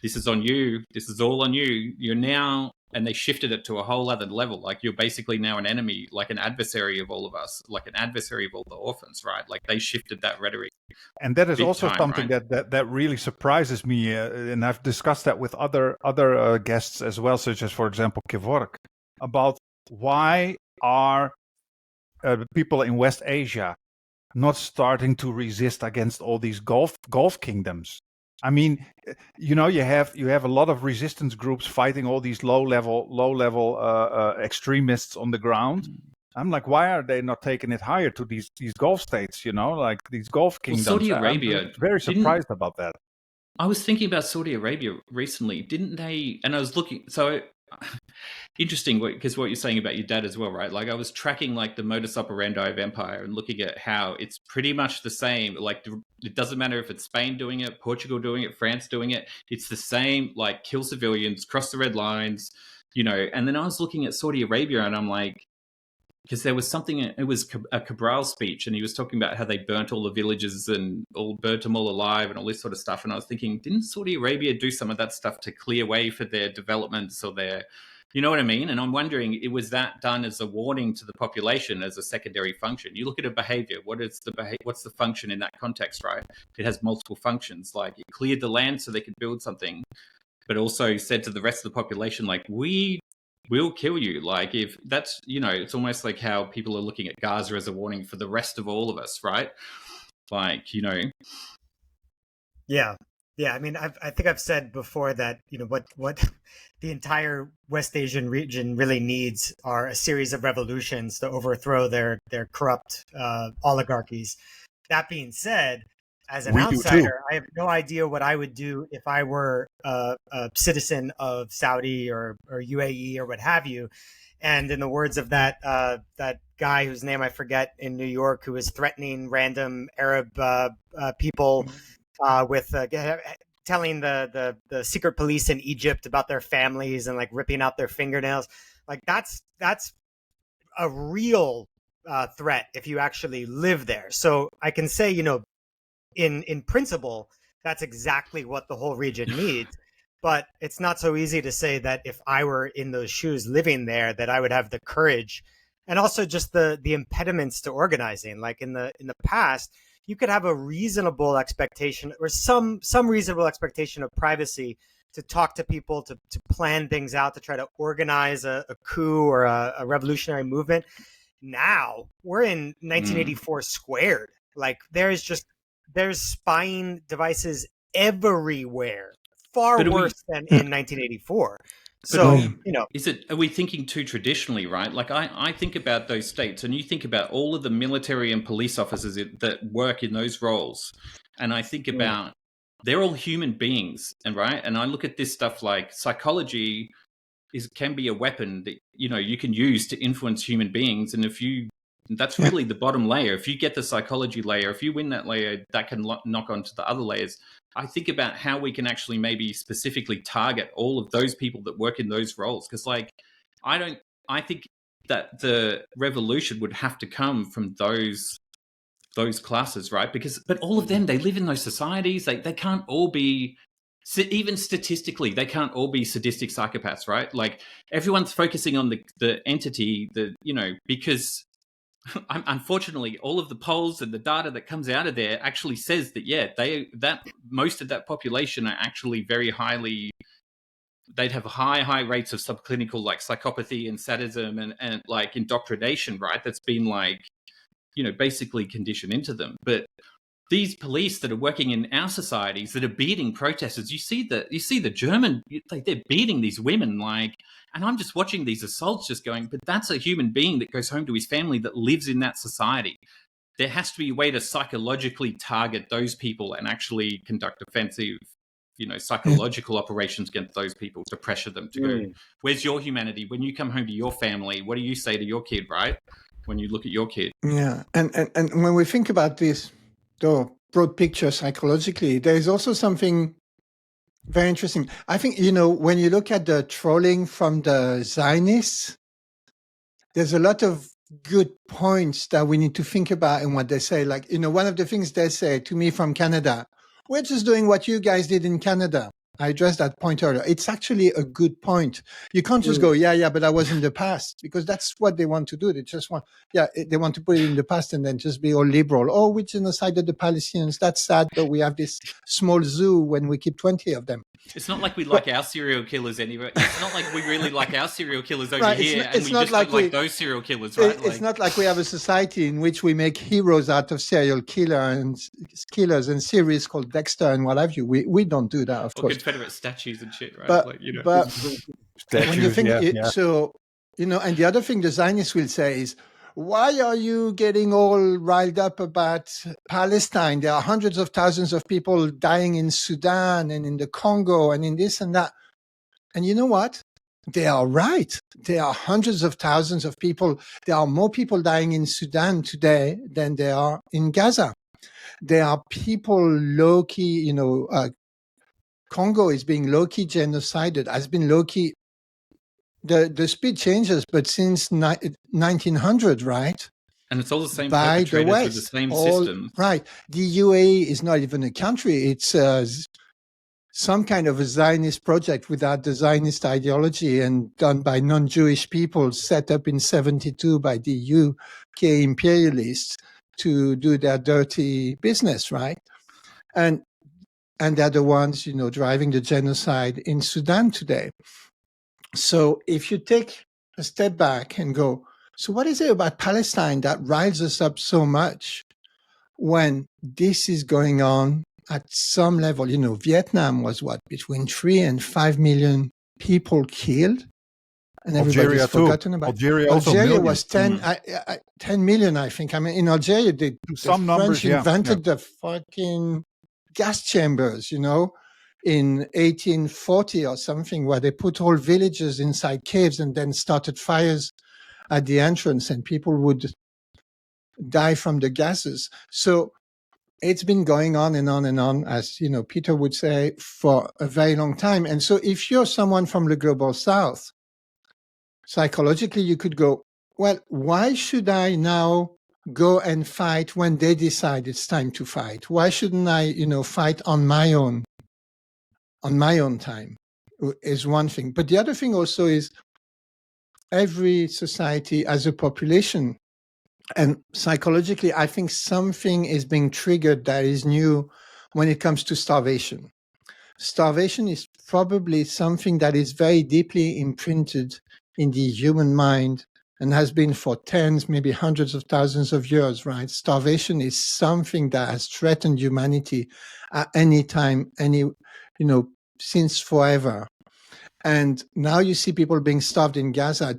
this is on you. This is all on you. You're now, and they shifted it to a whole other level. Like you're basically now an enemy, like an adversary of all of us, like an adversary of all the orphans, right? Like they shifted that rhetoric. And that is also something right? that really surprises me. And I've discussed that with other guests as well, such as, for example, Kevork, about why are people in West Asia not starting to resist against all these Gulf kingdoms. I mean, you have a lot of resistance groups fighting all these low level extremists on the ground. I'm like, why are they not taking it higher to these Gulf states? Like these Gulf kingdoms. Well, Saudi Arabia. I'm very surprised about that. I was thinking about Saudi Arabia recently, didn't they? And I was looking. So interesting, because what you're saying about your dad as well, right? Like I was tracking like the modus operandi of empire and looking at how it's pretty much the same. Like it doesn't matter if it's Spain doing it, Portugal doing it, France doing it. It's the same, like kill civilians, cross the red lines, And then I was looking at Saudi Arabia and I'm like, because there was something, it was a Cabral speech, and he was talking about how they burnt all the villages and burnt them all alive and all this sort of stuff. And I was thinking, didn't Saudi Arabia do some of that stuff to clear way for their developments or their, you know what I mean? And I'm wondering, was that done as a warning to the population as a secondary function? You look at a behavior, what's the function in that context, right? It has multiple functions, like it cleared the land so they could build something, but also said to the rest of the population, like, we'll kill you. Like if that's, it's almost like how people are looking at Gaza as a warning for the rest of all of us, right? Like, Yeah. I mean, I think I've said before that, what the entire West Asian region really needs are a series of revolutions to overthrow their corrupt oligarchies. That being said, as an outsider, I have no idea what I would do if I were a citizen of Saudi or UAE or what have you. And in the words of that guy whose name I forget in New York, who was threatening random Arab people with telling the secret police in Egypt about their families and like ripping out their fingernails, like that's a real threat if you actually live there. So I can say, in principle, that's exactly what the whole region needs. But it's not so easy to say that if I were in those shoes living there, that I would have the courage and also just the impediments to organizing. Like in the past, you could have a reasonable expectation or some reasonable expectation of privacy to talk to people, to plan things out, to try to organize a coup or a revolutionary movement. now we're in 1984 squared. Like there's spying devices everywhere, far worse than in 1984. So, are we thinking too traditionally, right? Like I think about those states, and you think about all of the military and police officers that work in those roles, and I think about they're all human beings, and I look at this stuff like psychology can be a weapon that you can use to influence human beings, and that's really the bottom layer. If you get the psychology layer, if you win that layer, that can knock onto the other layers. I think about how we can actually maybe specifically target all of those people that work in those roles. Because I think that the revolution would have to come from those classes, right? But all of them, they live in those societies. They can't all be, even statistically, they can't all be sadistic psychopaths, right? Like everyone's focusing on the entity because unfortunately, all of the polls and the data that comes out of there actually says that most of that population are actually very highly. They'd have high rates of subclinical like psychopathy and sadism and like indoctrination, right? That's been like, basically conditioned into them. But these police that are working in our societies that are beating protesters, you see the German, they're beating these women, like, and I'm just watching these assaults just going, but that's a human being that goes home to his family that lives in that society. There has to be a way to psychologically target those people and actually conduct offensive, psychological operations against those people to pressure them to go, where's your humanity? When you come home to your family, what do you say to your kid, right? When you look at your kid. Yeah. And when we think about this, the broad picture psychologically, there is also something very interesting. I think, when you look at the trolling from the Zionists, there's a lot of good points that we need to think about in what they say. Like, one of the things they say to me from Canada, we're just doing what you guys did in Canada. I addressed that point earlier. It's actually a good point. You can't just go, but that was in the past, because that's what they want to do. They just want, they want to put it in the past and then just be all liberal. Oh, we genocided the Palestinians. That's sad, but we have this small zoo when we keep 20 of them. It's not like we like our serial killers anyway. It's not like we really like our serial killers over here, and we just don't like those serial killers, right? It's not like we have a society in which we make heroes out of serial killers and series called Dexter and what have you. We don't do that, of course. Confederate statues and shit, right? But statues, when you think so, and the other thing the Zionists will say is, why are you getting all riled up about Palestine? There are hundreds of thousands of people dying in Sudan and in the Congo and in this and that. And you know what? They are right. There are hundreds of thousands of people. There are more people dying in Sudan today than there are in Gaza. There are people low-key, Congo is being low-key genocided, has been low-key. The speed changes, but since 1900, right? And it's all the same perpetrators with the same system. Right. The UAE is not even a country. It's some kind of a Zionist project without the Zionist ideology and done by non-Jewish people, set up in 1972 by the UK imperialists to do their dirty business, right? And they're the ones, driving the genocide in Sudan today. So if you take a step back and go, so what is it about Palestine that riles us up so much when this is going on at some level? Vietnam was between 3 and 5 million people killed, and everybody's forgotten about Algeria was 10 million, I think. I mean, in Algeria, the French invented the fucking gas chambers, in 1840 or something, where they put whole villages inside caves and then started fires at the entrance, and people would die from the gases. So it's been going on and on and on, as Peter would say, for a very long time. And so if you're someone from the global south, psychologically you could go, well, why should I now go and fight when they decide it's time to fight? Why shouldn't I, fight on my own time? Is one thing. But the other thing also is every society has a population. And psychologically, I think something is being triggered that is new when it comes to starvation. Starvation is probably something that is very deeply imprinted in the human mind and has been for tens, maybe hundreds of thousands of years, right? Starvation is something that has threatened humanity at any time, since forever. And now you see people being starved in Gaza.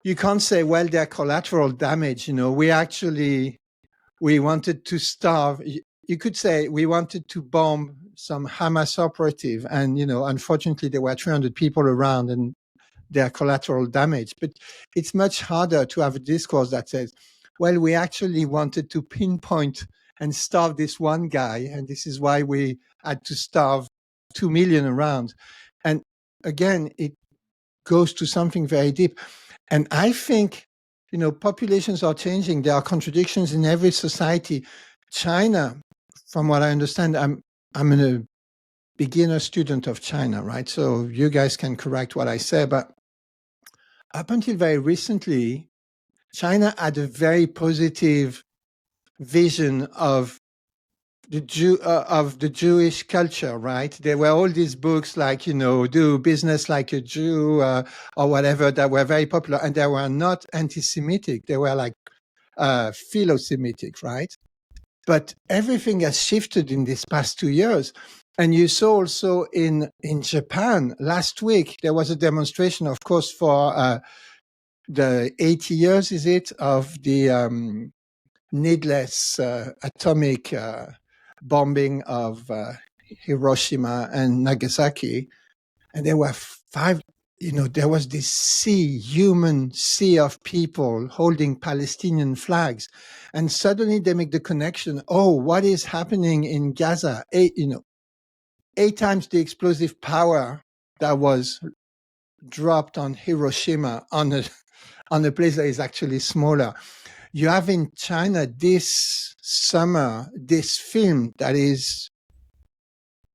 You can't say, well, they're collateral damage. We wanted to starve. You could say we wanted to bomb some Hamas operative, and unfortunately there were 300 people around, and they're collateral damage. But it's much harder to have a discourse that says, well, we actually wanted to pinpoint and starve this one guy, and this is why we had to starve 2 million around. And again, it goes to something very deep. And I think populations are changing. There are contradictions in every society. China, from what I understand, I'm a beginner student of China, right? So you guys can correct what I say, but up until very recently, China had a very positive vision of the Jewish culture, right? There were all these books like, Do Business Like a Jew, or whatever, that were very popular, and they were not anti-Semitic. They were like philo-Semitic, right? But everything has shifted in these past 2 years. And you saw also in Japan last week, there was a demonstration, of course, for the 80 years, is it, of the needless atomic bombing of Hiroshima and Nagasaki. And there were there was this human sea of people holding Palestinian flags. And suddenly they make the connection, what is happening in Gaza? 8 times the explosive power that was dropped on Hiroshima on a place that is actually smaller. You have in China this summer, this film that is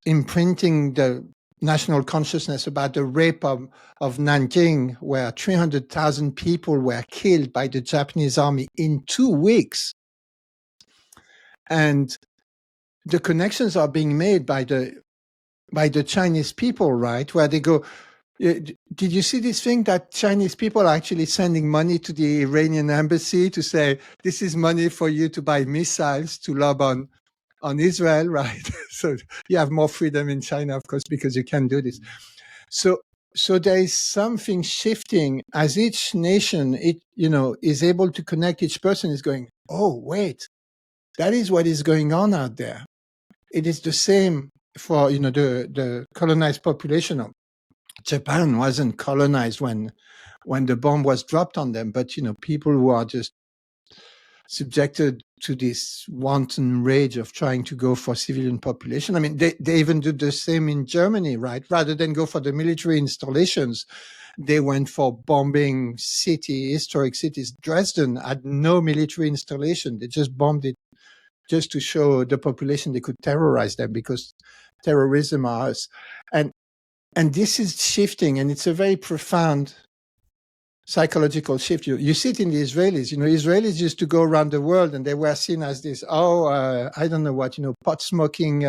imprinting the national consciousness about the rape of Nanjing, where 300,000 people were killed by the Japanese army in 2 weeks. And the connections are being made by the Chinese people, right? Where they go, did you see this thing that Chinese people are actually sending money to the Iranian embassy to say, this is money for you to buy missiles to lob on Israel, right? So you have more freedom in China, of course, because you can do this. So there is something shifting as each nation, is able to connect. Each person is going, wait, that is what is going on out there. It is the same for, the colonized population of Japan wasn't colonized when the bomb was dropped on them, but people who are just subjected to this wanton rage of trying to go for civilian population. I mean, they even do the same in Germany, right? Rather than go for the military installations, they went for bombing historic cities. Dresden had no military installation. They just bombed it just to show the population they could terrorize them, because terrorism are us. And this is shifting, and it's a very profound psychological shift. You see it in the Israelis. Israelis used to go around the world, and they were seen as this, I don't know what, pot-smoking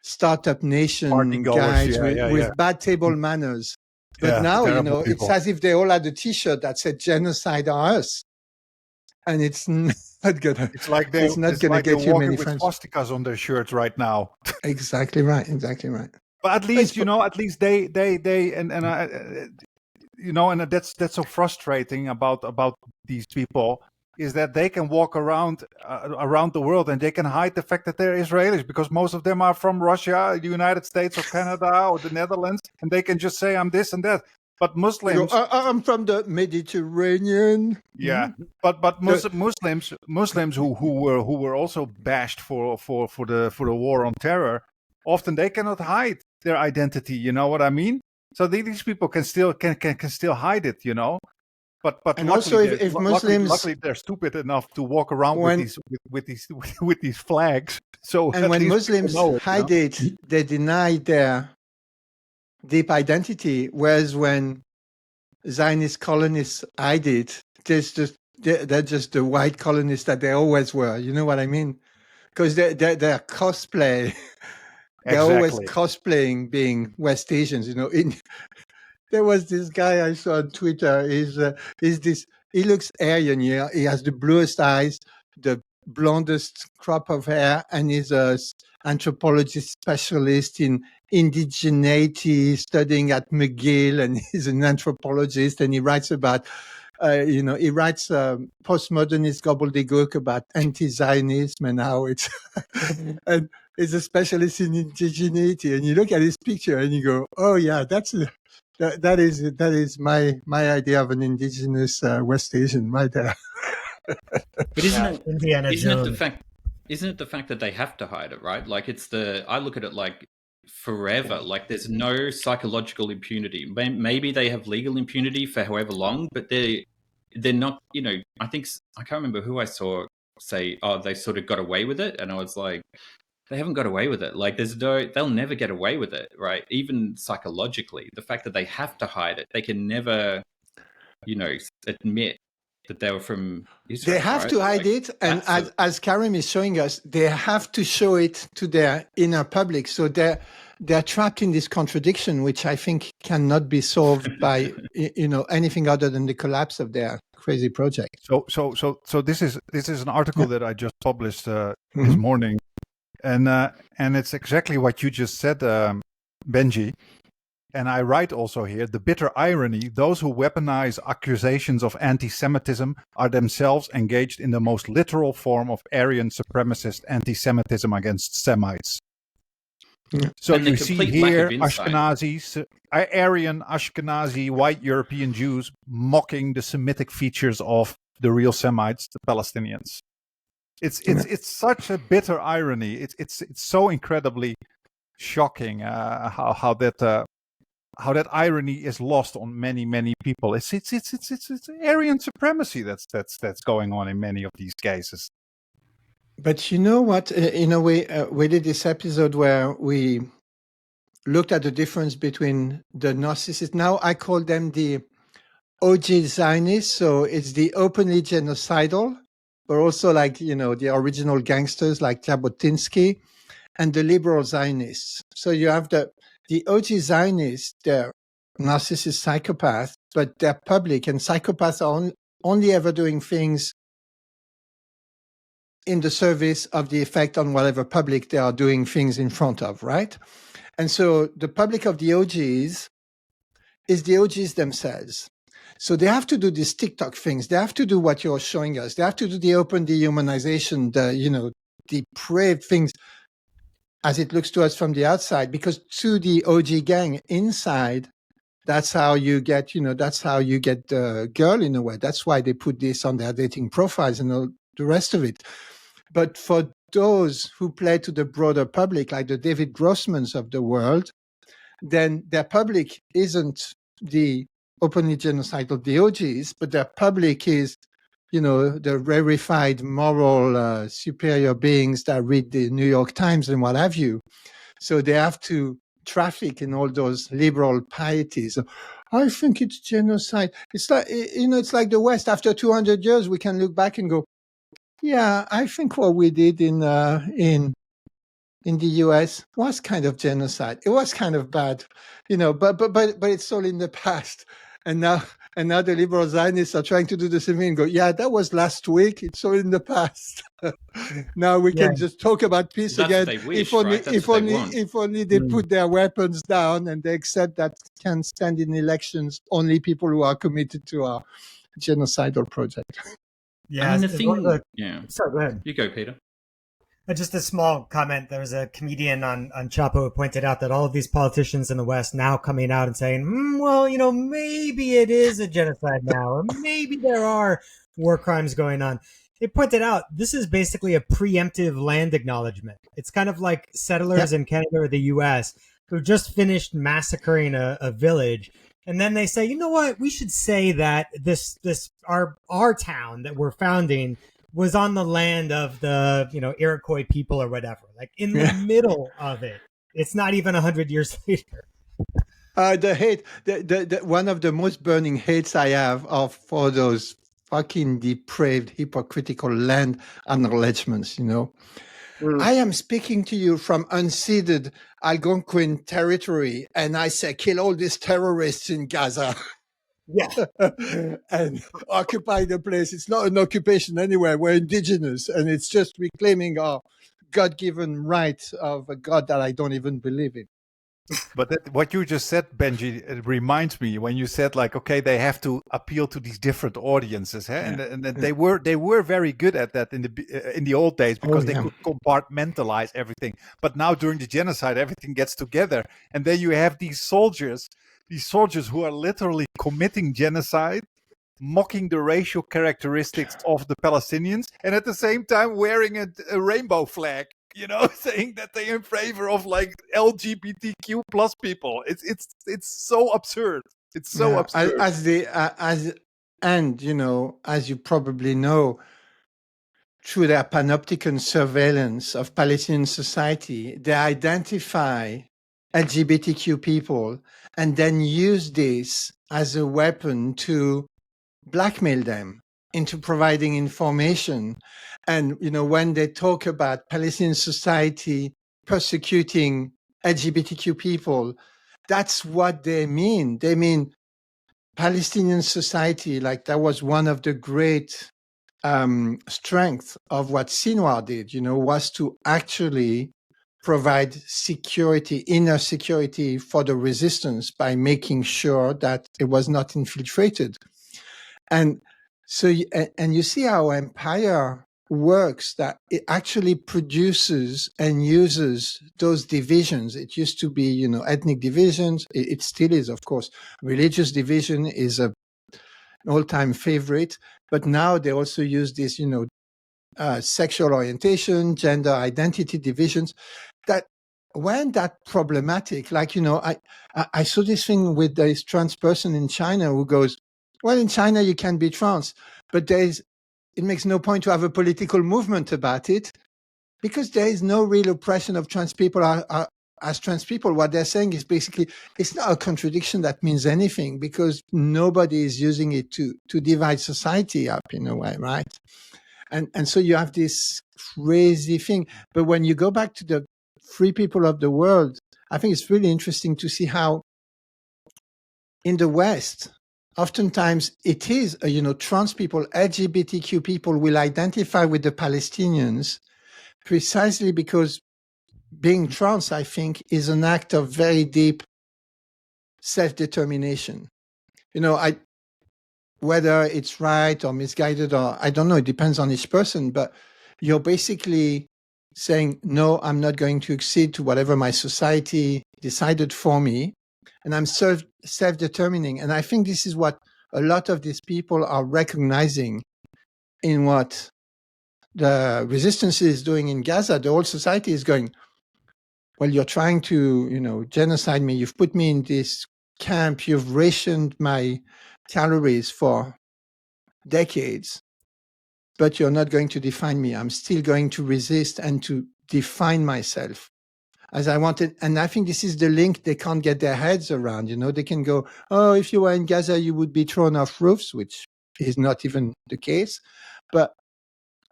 startup nation guys with bad table manners. But now, it's as if they all had a T-shirt that said "Genocide are us," and it's not gonna. It's like they're get you many with friends. swastikas on their shirts right now. Exactly right. But at least, they and that's so frustrating about these people, is that they can walk around the world and they can hide the fact that they're Israelis, because most of them are from Russia, the United States, or Canada, or the Netherlands, and they can just say, I'm this and that. But Muslims, I'm from the Mediterranean. Yeah, but Muslims who were also bashed for the war on terror, often they cannot hide their identity. You know what I mean? So these people can still hide it. But and also if Muslims, luckily they're stupid enough to walk around with these flags. So and when Muslims hide it, they deny their deep identity. Whereas when Zionist colonists hide it, they're just the white colonists that they always were. You know what I mean? Because they're cosplay. They're always cosplaying being West Asians. There was this guy I saw on Twitter. He looks Aryan. He has the bluest eyes, the blondest crop of hair, and he's a anthropologist specialist in indigeneity, studying at McGill, and he's an anthropologist, and he writes about he writes postmodernist gobbledygook about anti-Zionism and how it's and he's a specialist in indigeneity. And you look at his picture and you go, "Oh yeah, that is my idea of an indigenous West Asian right there." But isn't it the fact that they have to hide it, right? Like I look at it like forever. Like there's no psychological impunity. Maybe they have legal impunity for however long, but they're not. I can't remember who I saw say, "Oh, they sort of got away with it," and I was like, they haven't got away with it. Like they'll never get away with it, right? Even psychologically, the fact that they have to hide it, they can never, admit that they were from Israel. They have to hide it, and as Karim is showing us, they have to show it to their inner public. So they're trapped in this contradiction, which I think cannot be solved by anything other than the collapse of their crazy project. So this is an article that I just published this morning, and it's exactly what you just said, Benji. And I write also here, the bitter irony, those who weaponize accusations of anti-Semitism are themselves engaged in the most literal form of Aryan supremacist anti-Semitism against Semites. Yeah. So you see here Ashkenazis, Aryan Ashkenazi white European Jews mocking the Semitic features of the real Semites, the Palestinians. It's such a bitter irony. It's so incredibly shocking how that irony is lost on many people. It's Aryan supremacy that's going on in many of these cases. But you know what? In a way, we did this episode where we looked at the difference between the narcissists. Now I call them the OG Zionists. So it's the openly genocidal, but also like, the original gangsters like Jabotinsky, and the liberal Zionists. So you have the OG Zionists, they're narcissist psychopaths, but they're public, and psychopaths are only ever doing things in the service of the effect on whatever public they are doing things in front of, right? And so the public of the OGs is the OGs themselves. So they have to do these TikTok things. They have to do what you're showing us. They have to do the open dehumanization, the depraved things as it looks to us from the outside, because to the OG gang inside, that's how you get the girl in a way. That's why they put this on their dating profiles and all the rest of it. But for those who play to the broader public, like the David Grossmans of the world, then their public isn't the openly genocidal OGs, but their public is, the rarefied moral superior beings that read the New York Times and what have you. So they have to traffic in all those liberal pieties. I think it's genocide. It's like, it's like the West. After 200 years, we can look back and go, yeah, I think what we did in the US was kind of genocide. It was kind of bad, but it's all in the past. And now the liberal Zionists are trying to do the same thing and go, yeah, that was last week. It's all in the past. Now we can just talk about peace again. If only they put their weapons down and they accept that can stand in elections only people who are committed to our genocidal project. Yeah, Sorry, go ahead. You go, Peter. Just a small comment. There was a comedian on Chapo who pointed out that all of these politicians in the West now coming out and saying, maybe it is a genocide now, or maybe there are war crimes going on. They pointed out this is basically a preemptive land acknowledgement. It's kind of like settlers in Canada or the U.S. who just finished massacring a village. And then they say, you know what, we should say that our town that we're founding was on the land of the, Iroquois people or whatever, like in the middle of it. It's not even 100 years later. The hate, the one of the most burning hates I have are for those fucking depraved, hypocritical land acknowledgements, I am speaking to you from unceded Algonquin territory, and I say, kill all these terrorists in Gaza. Yeah. And occupy the place. It's not an occupation anywhere. We're indigenous, and it's just reclaiming our God-given right of a God that I don't even believe in. But what you just said, Benji, it reminds me when you said like, okay, they have to appeal to these different audiences, and they were very good at that in the old days because they could compartmentalize everything. But now during the genocide, everything gets together, and then you have these soldiers who are literally committing genocide, mocking the racial characteristics of the Palestinians, and at the same time wearing a rainbow flag. You know, saying that they're in favor of like LGBTQ plus people. It's so absurd. It's so absurd. And you know, as you probably know, through their panopticon surveillance of Palestinian society, they identify LGBTQ people and then use this as a weapon to blackmail them into providing information. And, you know, when they talk about Palestinian society persecuting LGBTQ people, that's what they mean. They mean Palestinian society, like that was one of the great strengths of what Sinwar did, you know, was to actually provide security, inner security for the resistance by making sure that it was not infiltrated. And so, and you see how empire works, that it actually produces and uses those divisions. It used to be, you know, ethnic divisions. It still is, of course. Religious division is an all-time favorite, but now they also use this, you know, sexual orientation, gender identity divisions that weren't that problematic. Like, you know, I saw this thing with this trans person in China who goes, well, in China, you can be trans, but it makes no point to have a political movement about it because there is no real oppression of trans people as trans people. What they're saying is basically, it's not a contradiction that means anything because nobody is using it to divide society up in a way, right? And so you have this crazy thing. But when you go back to the free people of the world, I think it's really interesting to see how in the West, oftentimes it is, you know, trans people, LGBTQ people will identify with the Palestinians precisely because being trans, I think, is an act of very deep self-determination. You know, whether it's right or misguided or I don't know, it depends on each person, but you're basically saying, no, I'm not going to accede to whatever my society decided for me. And I'm self-determining. And I think this is what a lot of these people are recognizing in what the resistance is doing in Gaza. The whole society is going, well, you're trying to, you know, genocide me. You've put me in this camp. You've rationed my calories for decades, but you're not going to define me. I'm still going to resist and to define myself as I wanted. And I think this is the link they can't get their heads around. You know, they can go, oh, if you were in Gaza, you would be thrown off roofs, which is not even the case. But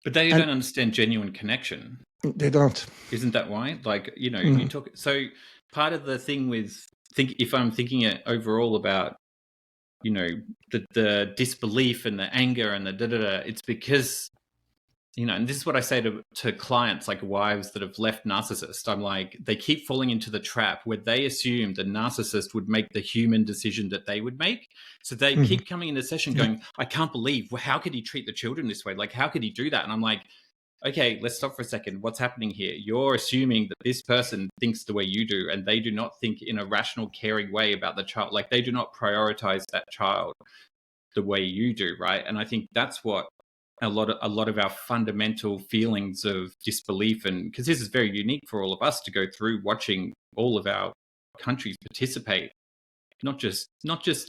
they don't understand genuine connection. They don't. Isn't that why? Like, you know, you talk. So part of the thing with if I'm thinking it overall about, you know, the disbelief and the anger and the da-da-da, it's because, you know, and this is what I say to clients, like wives that have left narcissists. I'm like, they keep falling into the trap where they assume the narcissist would make the human decision that they would make. So they keep coming into session going, I can't believe, well, how could he treat the children this way? Like, how could he do that? And I'm like, okay, let's stop for a second. What's happening here? You're assuming that this person thinks the way you do, and they do not think in a rational, caring way about the child. Like, they do not prioritize that child the way you do, right? And I think that's what a lot of our fundamental feelings of disbelief, and because this is very unique for all of us to go through watching all of our countries participate, not just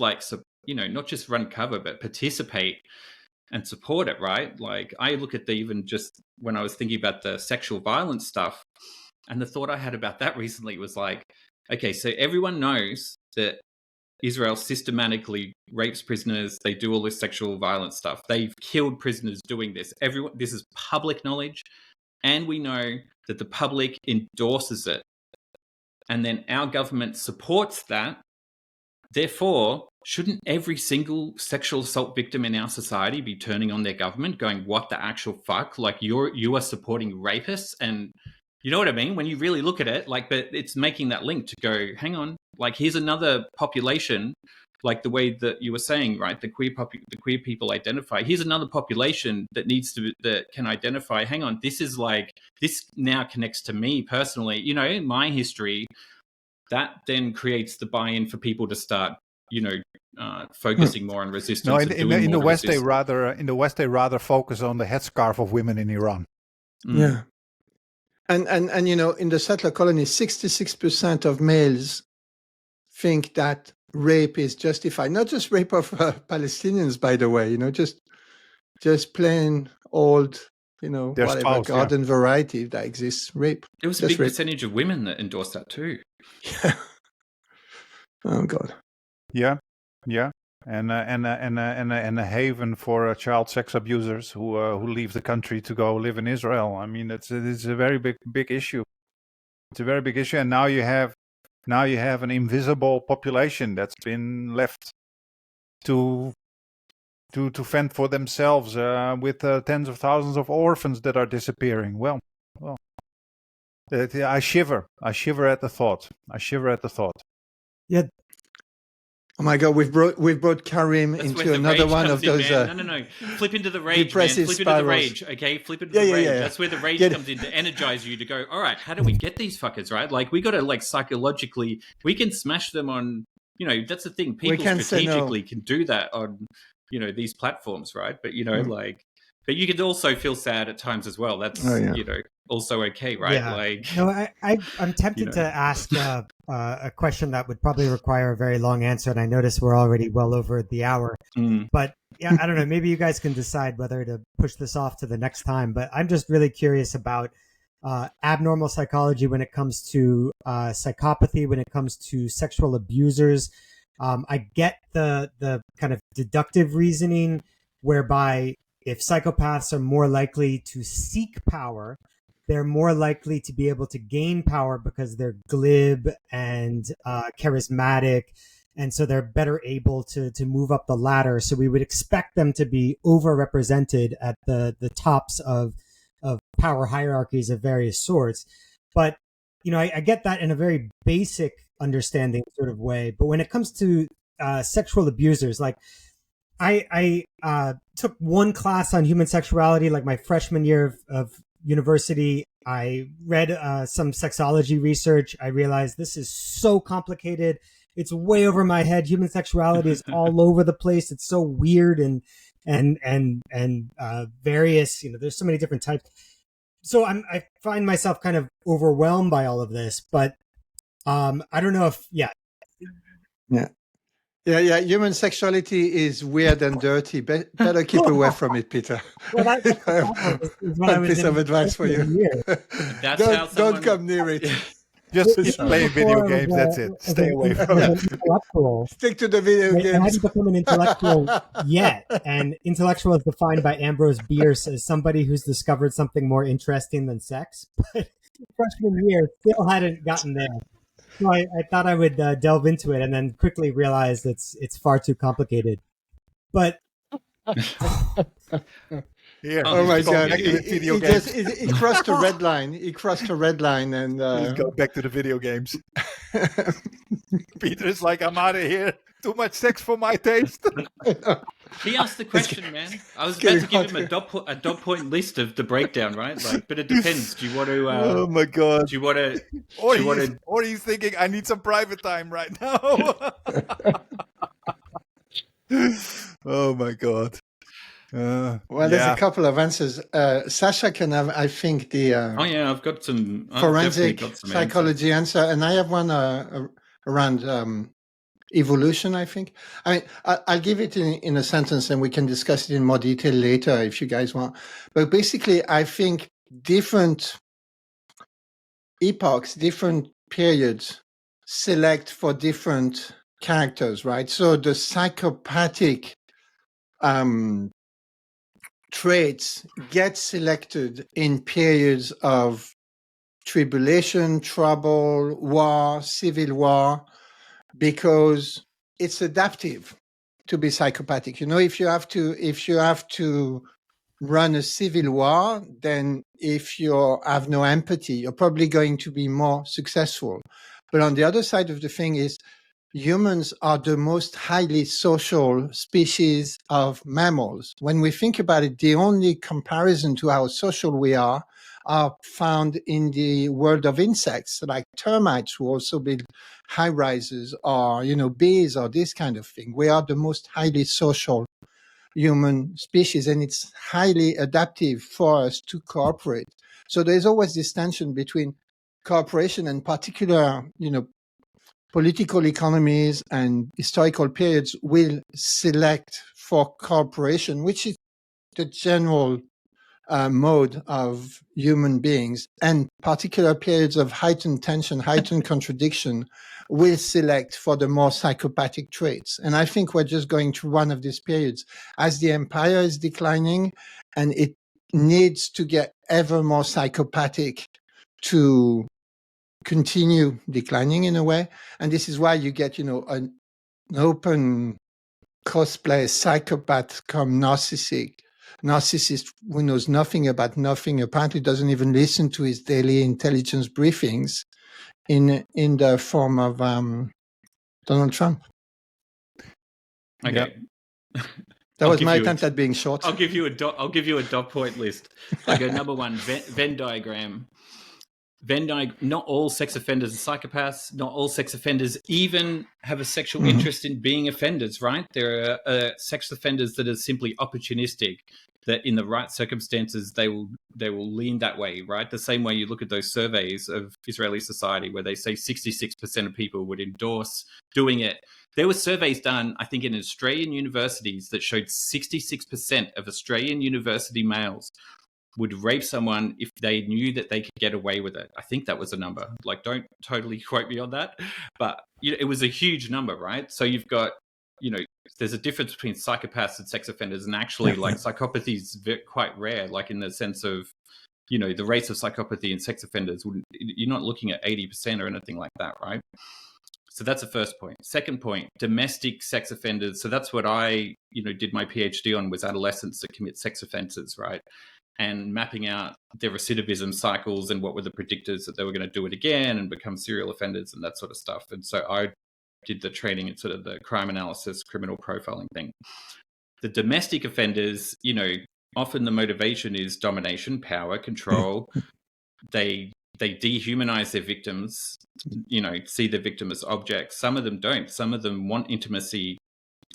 like, you know, not just run cover, but participate and support it, right? Like, I look at even just when I was thinking about the sexual violence stuff, and the thought I had about that recently was like, okay, so everyone knows that Israel systematically rapes prisoners. They do all this sexual violence stuff. They've killed prisoners doing this. This is public knowledge. and we know that the public endorses it, and then our government supports that, therefore, shouldn't every single sexual assault victim in our society be turning on their government, going, what the actual fuck? Like, you are supporting rapists? And you know what I mean? When you really look at it, like, but it's making that link to go, hang on, like, here's another population, like the way that you were saying, right? The queer people identify. Here's another population that can identify, hang on, this now connects to me personally, you know, in my history. That then creates the buy-in for people to start, you know, focusing more on resistance. No, in the West, they rather focus on the headscarf of women in Iran. Yeah, and you know, in the settler colonies, 66% of males think that rape is justified. Not just rape of Palestinians, by the way. You know, just plain old, you know, their whatever spouse, garden variety that exists. Rape. There was a big percentage of women that endorsed that too. Yeah. Oh God. Yeah, and a haven for child sex abusers who leave the country to go live in Israel. I mean, it's a very big issue. It's a very big issue, and now you have an invisible population that's been left to fend for themselves with tens of thousands of orphans that are disappearing. Well, I shiver at the thought. Yeah. Oh my God, we've brought Karim into another one of those. No. Flip into the rage, man. Flip into the rage, okay? Flip into the rage. Yeah. That's where the rage comes in to energize you to go, all right, how do we get these fuckers, right? Like, we got to, like, psychologically, we can smash them on, you know, that's the thing. People strategically can do that on, you know, these platforms, right? But, you know, like, but you can also feel sad at times as well. That's, you know, also okay, right? Yeah. Like, no, I'm tempted to ask a question that would probably require a very long answer, and I notice we're already well over the hour. But yeah, I don't know. Maybe you guys can decide whether to push this off to the next time. But I'm just really curious about abnormal psychology when it comes to psychopathy, when it comes to sexual abusers. I get the kind of deductive reasoning whereby if psychopaths are more likely to seek power, they're more likely to be able to gain power because they're glib and charismatic. And so they're better able to move up the ladder. So we would expect them to be overrepresented at the tops of power hierarchies of various sorts. But, you know, I get that in a very basic understanding sort of way. But when it comes to sexual abusers, like I took one class on human sexuality, like my freshman year of university. I read some sexology research. I realized this is so complicated. It's way over my head. Human sexuality is all over the place. It's so weird and various, you know, there's so many different types. So I find myself kind of overwhelmed by all of this, but I don't know if, Yeah. Human sexuality is weird and dirty. Better keep away from it, Peter. Well, one piece of advice for you. Don't come near it. Just keep playing video games. That's it. Stay away from it. Stick to the video games. I haven't become an intellectual yet. And intellectual is defined by Ambrose Bierce as somebody who's discovered something more interesting than sex. But freshman year, still hadn't gotten there. So I thought I would delve into it, and then quickly realized it's far too complicated. But here, oh my God, he crossed a red line. He crossed a red line, and let's go back to the video games. Peter's like, I'm out of here. Too much sex for my taste. He asked the question, man. I was about to give him a dot point list of the breakdown, right? Like, but it depends. Do you want to? Oh my God! Do you want to? Or he's thinking, I need some private time right now. Oh my God! There's a couple of answers. Sasha can have, I think, the I've got some forensic psychology answer, and I have one around evolution, I think. I mean, I'll give it in a sentence, and we can discuss it in more detail later if you guys want. But basically, I think different epochs, different periods select for different characters, right? So the psychopathic traits get selected in periods of tribulation, trouble, war, civil war, because it's adaptive to be psychopathic. If you have to run a civil war, then if you have no empathy, you're probably going to be more successful. But on the other side of the thing is, humans are the most highly social species of mammals. When we think about it, the only comparison to how social we are found in the world of insects, like termites who also build high rises, or, bees, or this kind of thing. We are the most highly social human species, and it's highly adaptive for us to cooperate. So there's always this tension between cooperation and particular, political economies and historical periods will select for cooperation, which is the general mode of human beings, and particular periods of heightened tension, heightened contradiction will select for the more psychopathic traits. And I think we're just going through one of these periods as the empire is declining, and it needs to get ever more psychopathic to continue declining in a way. And this is why you get, an open cosplay psychopath come narcissist who knows nothing about nothing, apparently doesn't even listen to his daily intelligence briefings, in the form of Donald Trump. Okay. That was my attempt at being short. I'll give you a dot point list. I go number one, Venn diagram. Not all sex offenders are psychopaths. Not all sex offenders even have a sexual interest in being offenders, right? There are sex offenders that are simply opportunistic, that in the right circumstances, they will lean that way, right? The same way you look at those surveys of Israeli society where they say 66% of people would endorse doing it. There were surveys done, I think, in Australian universities that showed 66% of Australian university males would rape someone if they knew that they could get away with it. I think that was a number. Like, don't totally quote me on that, but it was a huge number, right? So you've got, there's a difference between psychopaths and sex offenders, and actually, like, psychopathy is quite rare, like in the sense of, the rates of psychopathy in sex offenders, you're not looking at 80% or anything like that, right? So that's the first point. Second point, domestic sex offenders. So that's what I, did my PhD on, was adolescents that commit sex offenses, right? And mapping out their recidivism cycles and what were the predictors that they were going to do it again and become serial offenders and that sort of stuff. And so I did the training in sort of the crime analysis, criminal profiling thing. The domestic offenders, often the motivation is domination, power, control. They dehumanize their victims, see the victim as objects. Some of them don't. Some of them want intimacy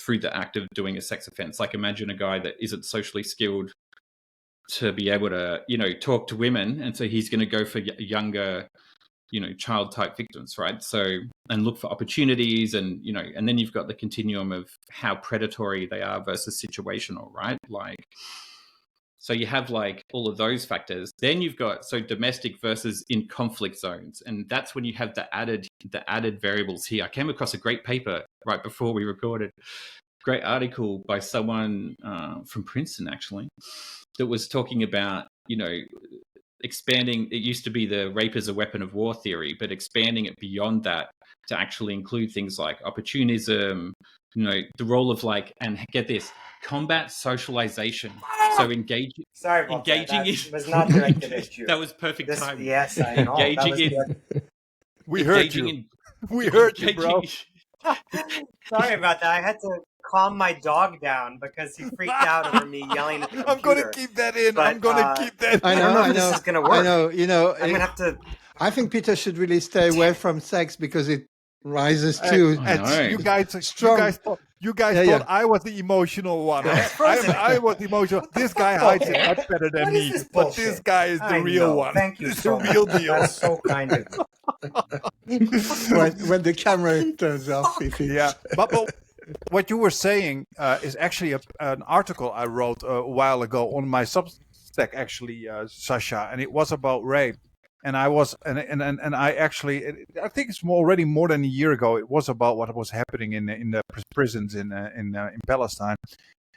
through the act of doing a sex offense. Like, imagine a guy that isn't socially skilled to be able to, talk to women. And so he's going to go for younger, child type victims, right? So, and look for opportunities, and, and then you've got the continuum of how predatory they are versus situational, right? Like, so you have like all of those factors. Then you've got, so domestic versus in conflict zones. And that's when you have the added variables here. I came across a great paper right before we recorded, great article by someone from Princeton, actually, that was talking about, expanding. It used to be the rape as a weapon of war theory, but expanding it beyond that to actually include things like opportunism, the role of, like, and get this, combat socialization. So engaging. Sorry about engaging that was not directed at you. That was perfect time. Yes, I know. Engaging in. We heard you. We heard you, bro. Sorry about that. I had to calm my dog down because he freaked out over me yelling at the computer. I'm going to keep that in. I'm going to keep that in. I don't know if this is going to work. I know. I'm going to have to. I think Peter should really stay away from sex because it rises too. You guys thought I was the emotional one. I was the emotional. This guy hides it much better than me. But this guy is the real one. Thank you. It's the real deal. That's so kind of you. when the camera turns off. Yeah. But what you were saying is actually an article I wrote a while ago on my Substack, actually, Sasha, and it was about rape. And I was, and I actually, I think it's already more than a year ago. It was about what was happening in the prisons in Palestine,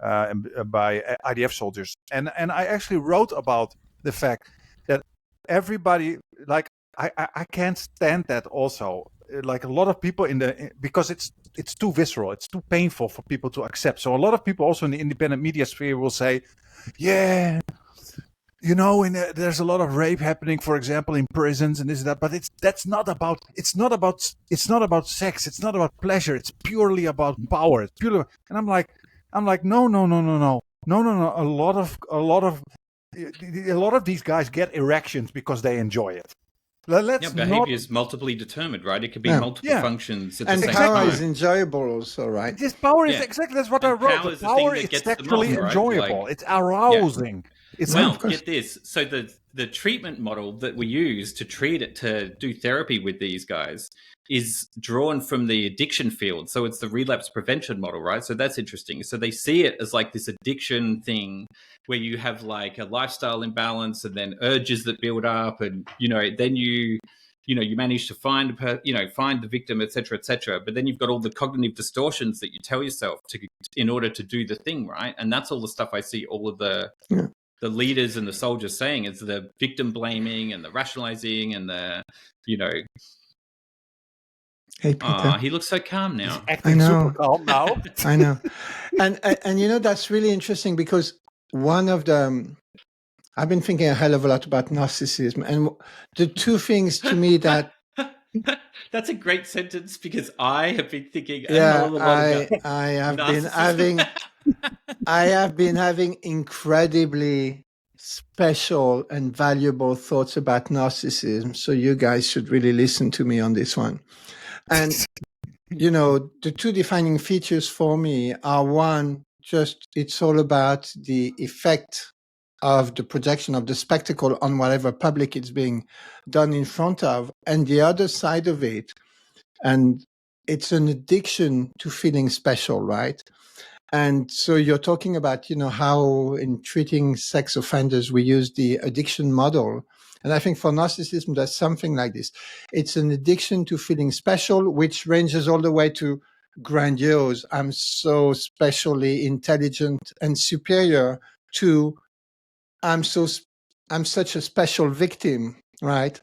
by IDF soldiers. And I actually wrote about the fact that everybody, like, I can't stand that also. Like a lot of people because it's too visceral, it's too painful for people to accept. So a lot of people also in the independent media sphere will say, yeah, you know, there's a lot of rape happening, for example, in prisons and this and that. But it's not about sex. It's not about pleasure. It's purely about power. It's purely, and I'm like, no. A lot of these guys get erections because they enjoy it. Behavior is multiply determined, right? It could be multiple functions at the same power time. is enjoyable also, right? This power is exactly, that's what I wrote. Power is sexually enjoyable. Right? It's arousing. Get this. So the treatment model that we use to do therapy with these guys is drawn from the addiction field. So it's the relapse prevention model, right? So that's interesting. So they see it as like this addiction thing where you have like a lifestyle imbalance and then urges that build up, and then you manage to find the victim, etc., etc. But then you've got all the cognitive distortions that you tell yourself in order to do the thing, right? And that's all the stuff I see all of the leaders and the soldiers saying, is the victim blaming and the rationalizing and the Hey, Peter. He looks so calm now. He's acting super calm now. I know. And that's really interesting, because one of the I've been thinking a hell of a lot about narcissism, and the two things to me that that's a great sentence, because I have been thinking I have been having incredibly special and valuable thoughts about narcissism, so you guys should really listen to me on this one. And the two defining features for me are, one, it's all about the effect of the projection of the spectacle on whatever public it's being done in front of, and the other side of it, and it's an addiction to feeling special, right? And so you're talking about, how in treating sex offenders we use the addiction model. And I think for narcissism, there's something like this. It's an addiction to feeling special, which ranges all the way to grandiose. I'm so specially intelligent and superior, to I'm such a special victim, right?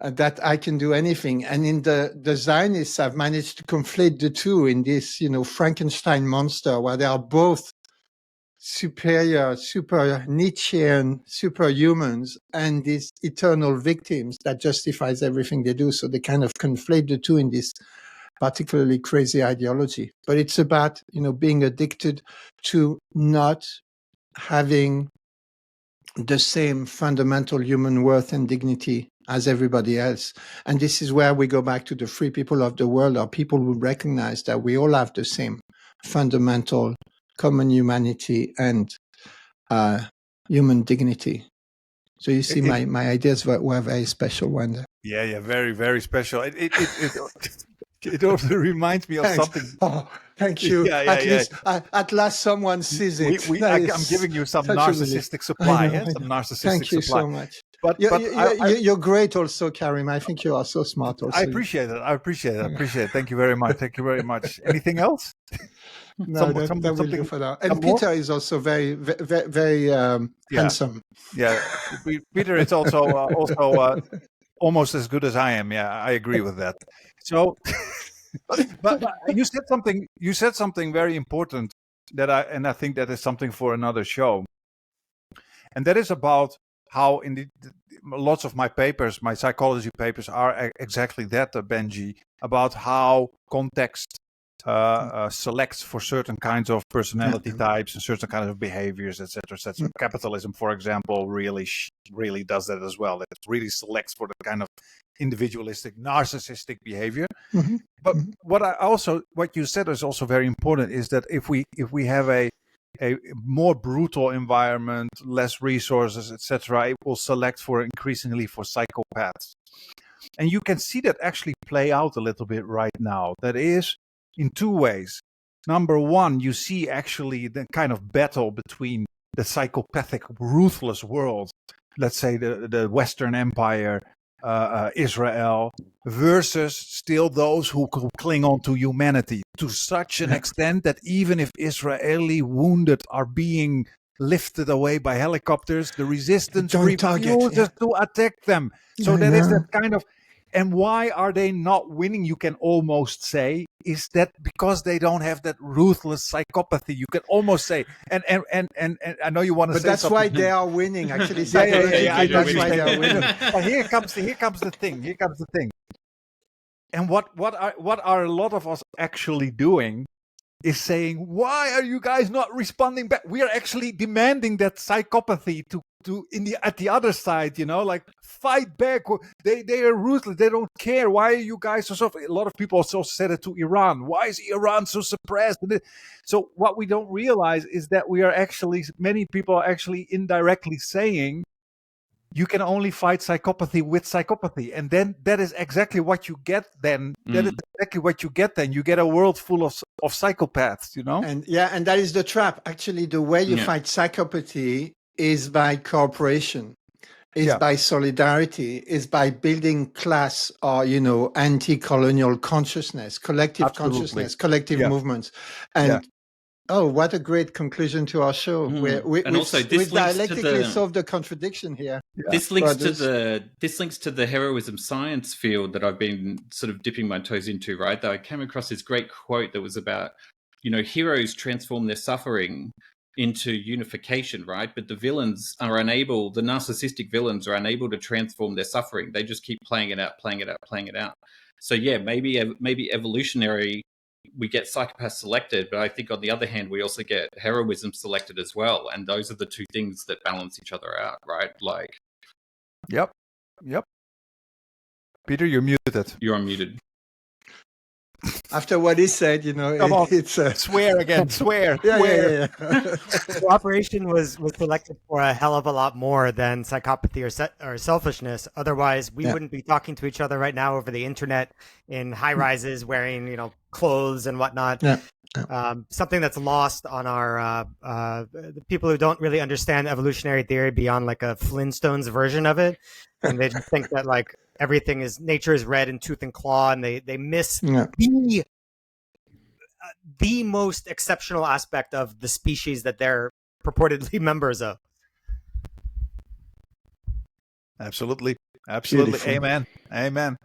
That I can do anything. And in the Zionists have managed to conflate the two in this, Frankenstein monster, where they are both superior, super Nietzschean superhumans, and these eternal victims that justifies everything they do. So they kind of conflate the two in this particularly crazy ideology. But it's about, being addicted to not having the same fundamental human worth and dignity as everybody else. And this is where we go back to the free people of the world, or people who recognize that we all have the same fundamental common humanity and human dignity. So you see, my ideas were very special one day. Yeah, very, very special. It also reminds me of something. Oh, thank you. At last someone sees it. I'm giving you some narcissistic supply. Some narcissistic thank you supply. So much. But you're great also, Karim. I think you are so smart also. I appreciate it. Thank you very much. Anything else? No, that will do for now. And Peter is also very, very, very handsome. Yeah, Peter is also almost as good as I am. Yeah, I agree with that. So, but you said something very important I think that is something for another show, and that is about how lots of my papers, my psychology papers, are exactly that, Benji, about how context selects for certain kinds of personality types and certain kinds of behaviors, etc., etc. Capitalism, for example, really does that as well. It really selects for the kind of individualistic, narcissistic behavior. Mm-hmm. But what you said is also very important, is that if we have a more brutal environment, less resources, etc., it will select increasingly for psychopaths. And you can see that actually play out a little bit right now. That is in two ways. Number one, you see actually the kind of battle between the psychopathic, ruthless world, let's say the Western Empire, Israel, versus still those who cling on to humanity, to such an extent that even if Israeli wounded are being lifted away by helicopters, the resistance refuses to attack them. So that is that kind of. And why are they not winning? You can almost say, is that because they don't have that ruthless psychopathy? You can almost say, and I know you want to say, but that's something. why they are winning. Actually, that's why they are winning. But here comes the thing. And what are a lot of us actually doing? Is saying, why are you guys not responding back? We are actually demanding that psychopathy at the other side, like fight back. They are ruthless. They don't care. Why are you guys so soft? A lot of people also said it to Iran. Why is Iran so suppressed? So what we don't realize is that many people are actually indirectly saying, you can only fight psychopathy with psychopathy. And then that is exactly what you get then. That is exactly what you get then. You get a world full of psychopaths, And that is the trap. Actually, the way you fight psychopathy is by cooperation, is by solidarity, is by building class or, anti-colonial consciousness, collective consciousness, collective movements. And oh, what a great conclusion to our show. We dialectically solved the contradiction here. This links to the heroism science field that I've been sort of dipping my toes into, right? That I came across this great quote that was about, heroes transform their suffering into unification, right? But the narcissistic villains are unable to transform their suffering. They just keep playing it out. So maybe evolutionary, we get psychopaths selected, but I think on the other hand, we also get heroism selected as well. And those are the two things that balance each other out, right? Yep. Peter, you're muted. You're unmuted. After what he said, it's swear again, swear. Yeah. Cooperation was selected for a hell of a lot more than psychopathy or selfishness. Otherwise, we wouldn't be talking to each other right now over the internet in high rises, wearing clothes and whatnot. Something that's lost on our the people who don't really understand evolutionary theory beyond like a Flintstones version of it, and they just think that everything is nature is red in tooth and claw, and they miss the most exceptional aspect of the species that they're purportedly members of. Absolutely. Beautiful. Amen.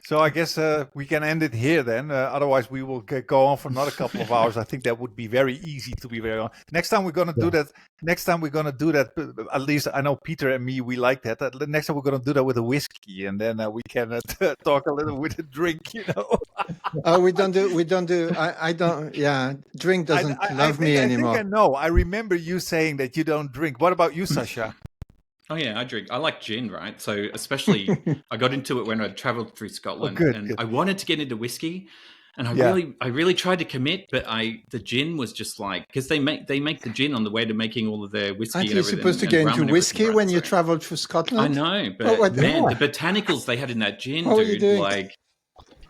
So I guess we can end it here then. Otherwise, we will go on for another couple of hours. I think that would be very easy, to be very honest. Next time we're going to do that. At least I know Peter and me, we like that. Next time we're going to do that with a whiskey, and then we can talk a little with a drink. We don't do. I don't. Yeah, drink doesn't love me anymore. I think I know. I remember you saying that you don't drink. What about you, Sasha? Oh yeah, I drink. I like gin, right? So especially, I got into it when I traveled through Scotland, good. I wanted to get into whiskey, and I really tried to commit, but the gin was just because they make the gin on the way to making all of their whiskey. Aren't you supposed to get into whiskey when you traveled through Scotland? I know, but the botanicals they had in that gin, what dude,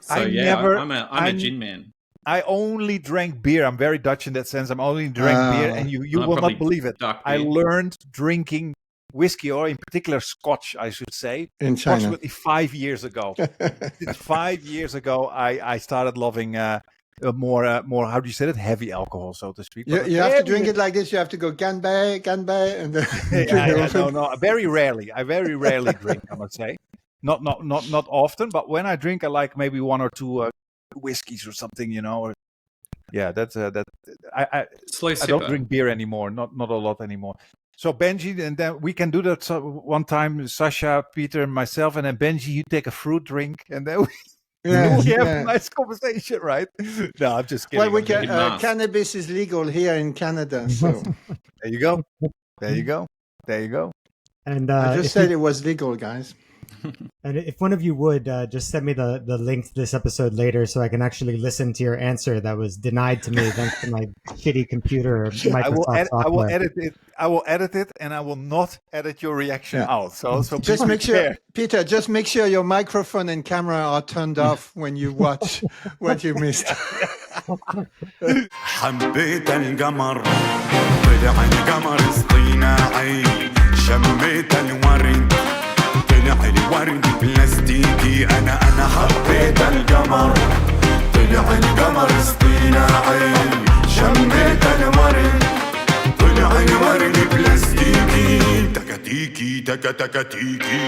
I'm a gin man. I only drank beer. I'm very Dutch in that sense. I'm only drank beer, and you will not believe it. I learned drinking whiskey, or in particular Scotch, I should say, in China. Approximately 5 years ago. 5 years ago, I started loving more. How do you say it? Heavy alcohol, so to speak. You have to drink it like this. You have to go ganbei, and then no. Very rarely. I very rarely drink. I must say, not often. But when I drink, I like maybe one or two whiskeys or something. That's that. I don't drink beer anymore. Not a lot anymore. So Benji, and then we can do that one time, Sasha, Peter, and myself, and then Benji, you take a fruit drink, and then we have a nice conversation, right? No, I'm just kidding. Well, cannabis is legal here in Canada, so there you go. And I just said it was legal, guys. And if one of you would just send me the link to this episode later, so I can actually listen to your answer that was denied to me thanks to my shitty computer. Or Microsoft I will edit it, and I will not edit your reaction out. So just make sure, Peter. Just make sure your microphone and camera are turned off when you watch what you missed. حبيت القمر طلع القمر اصطناعي شميت الورد طلع الورد بلاستيكي انا حبيت القمر طلع القمر اصطناعي اصطناعي شميت الورد طلع الورد بلاستيكي تكتيكي تكتكتيكي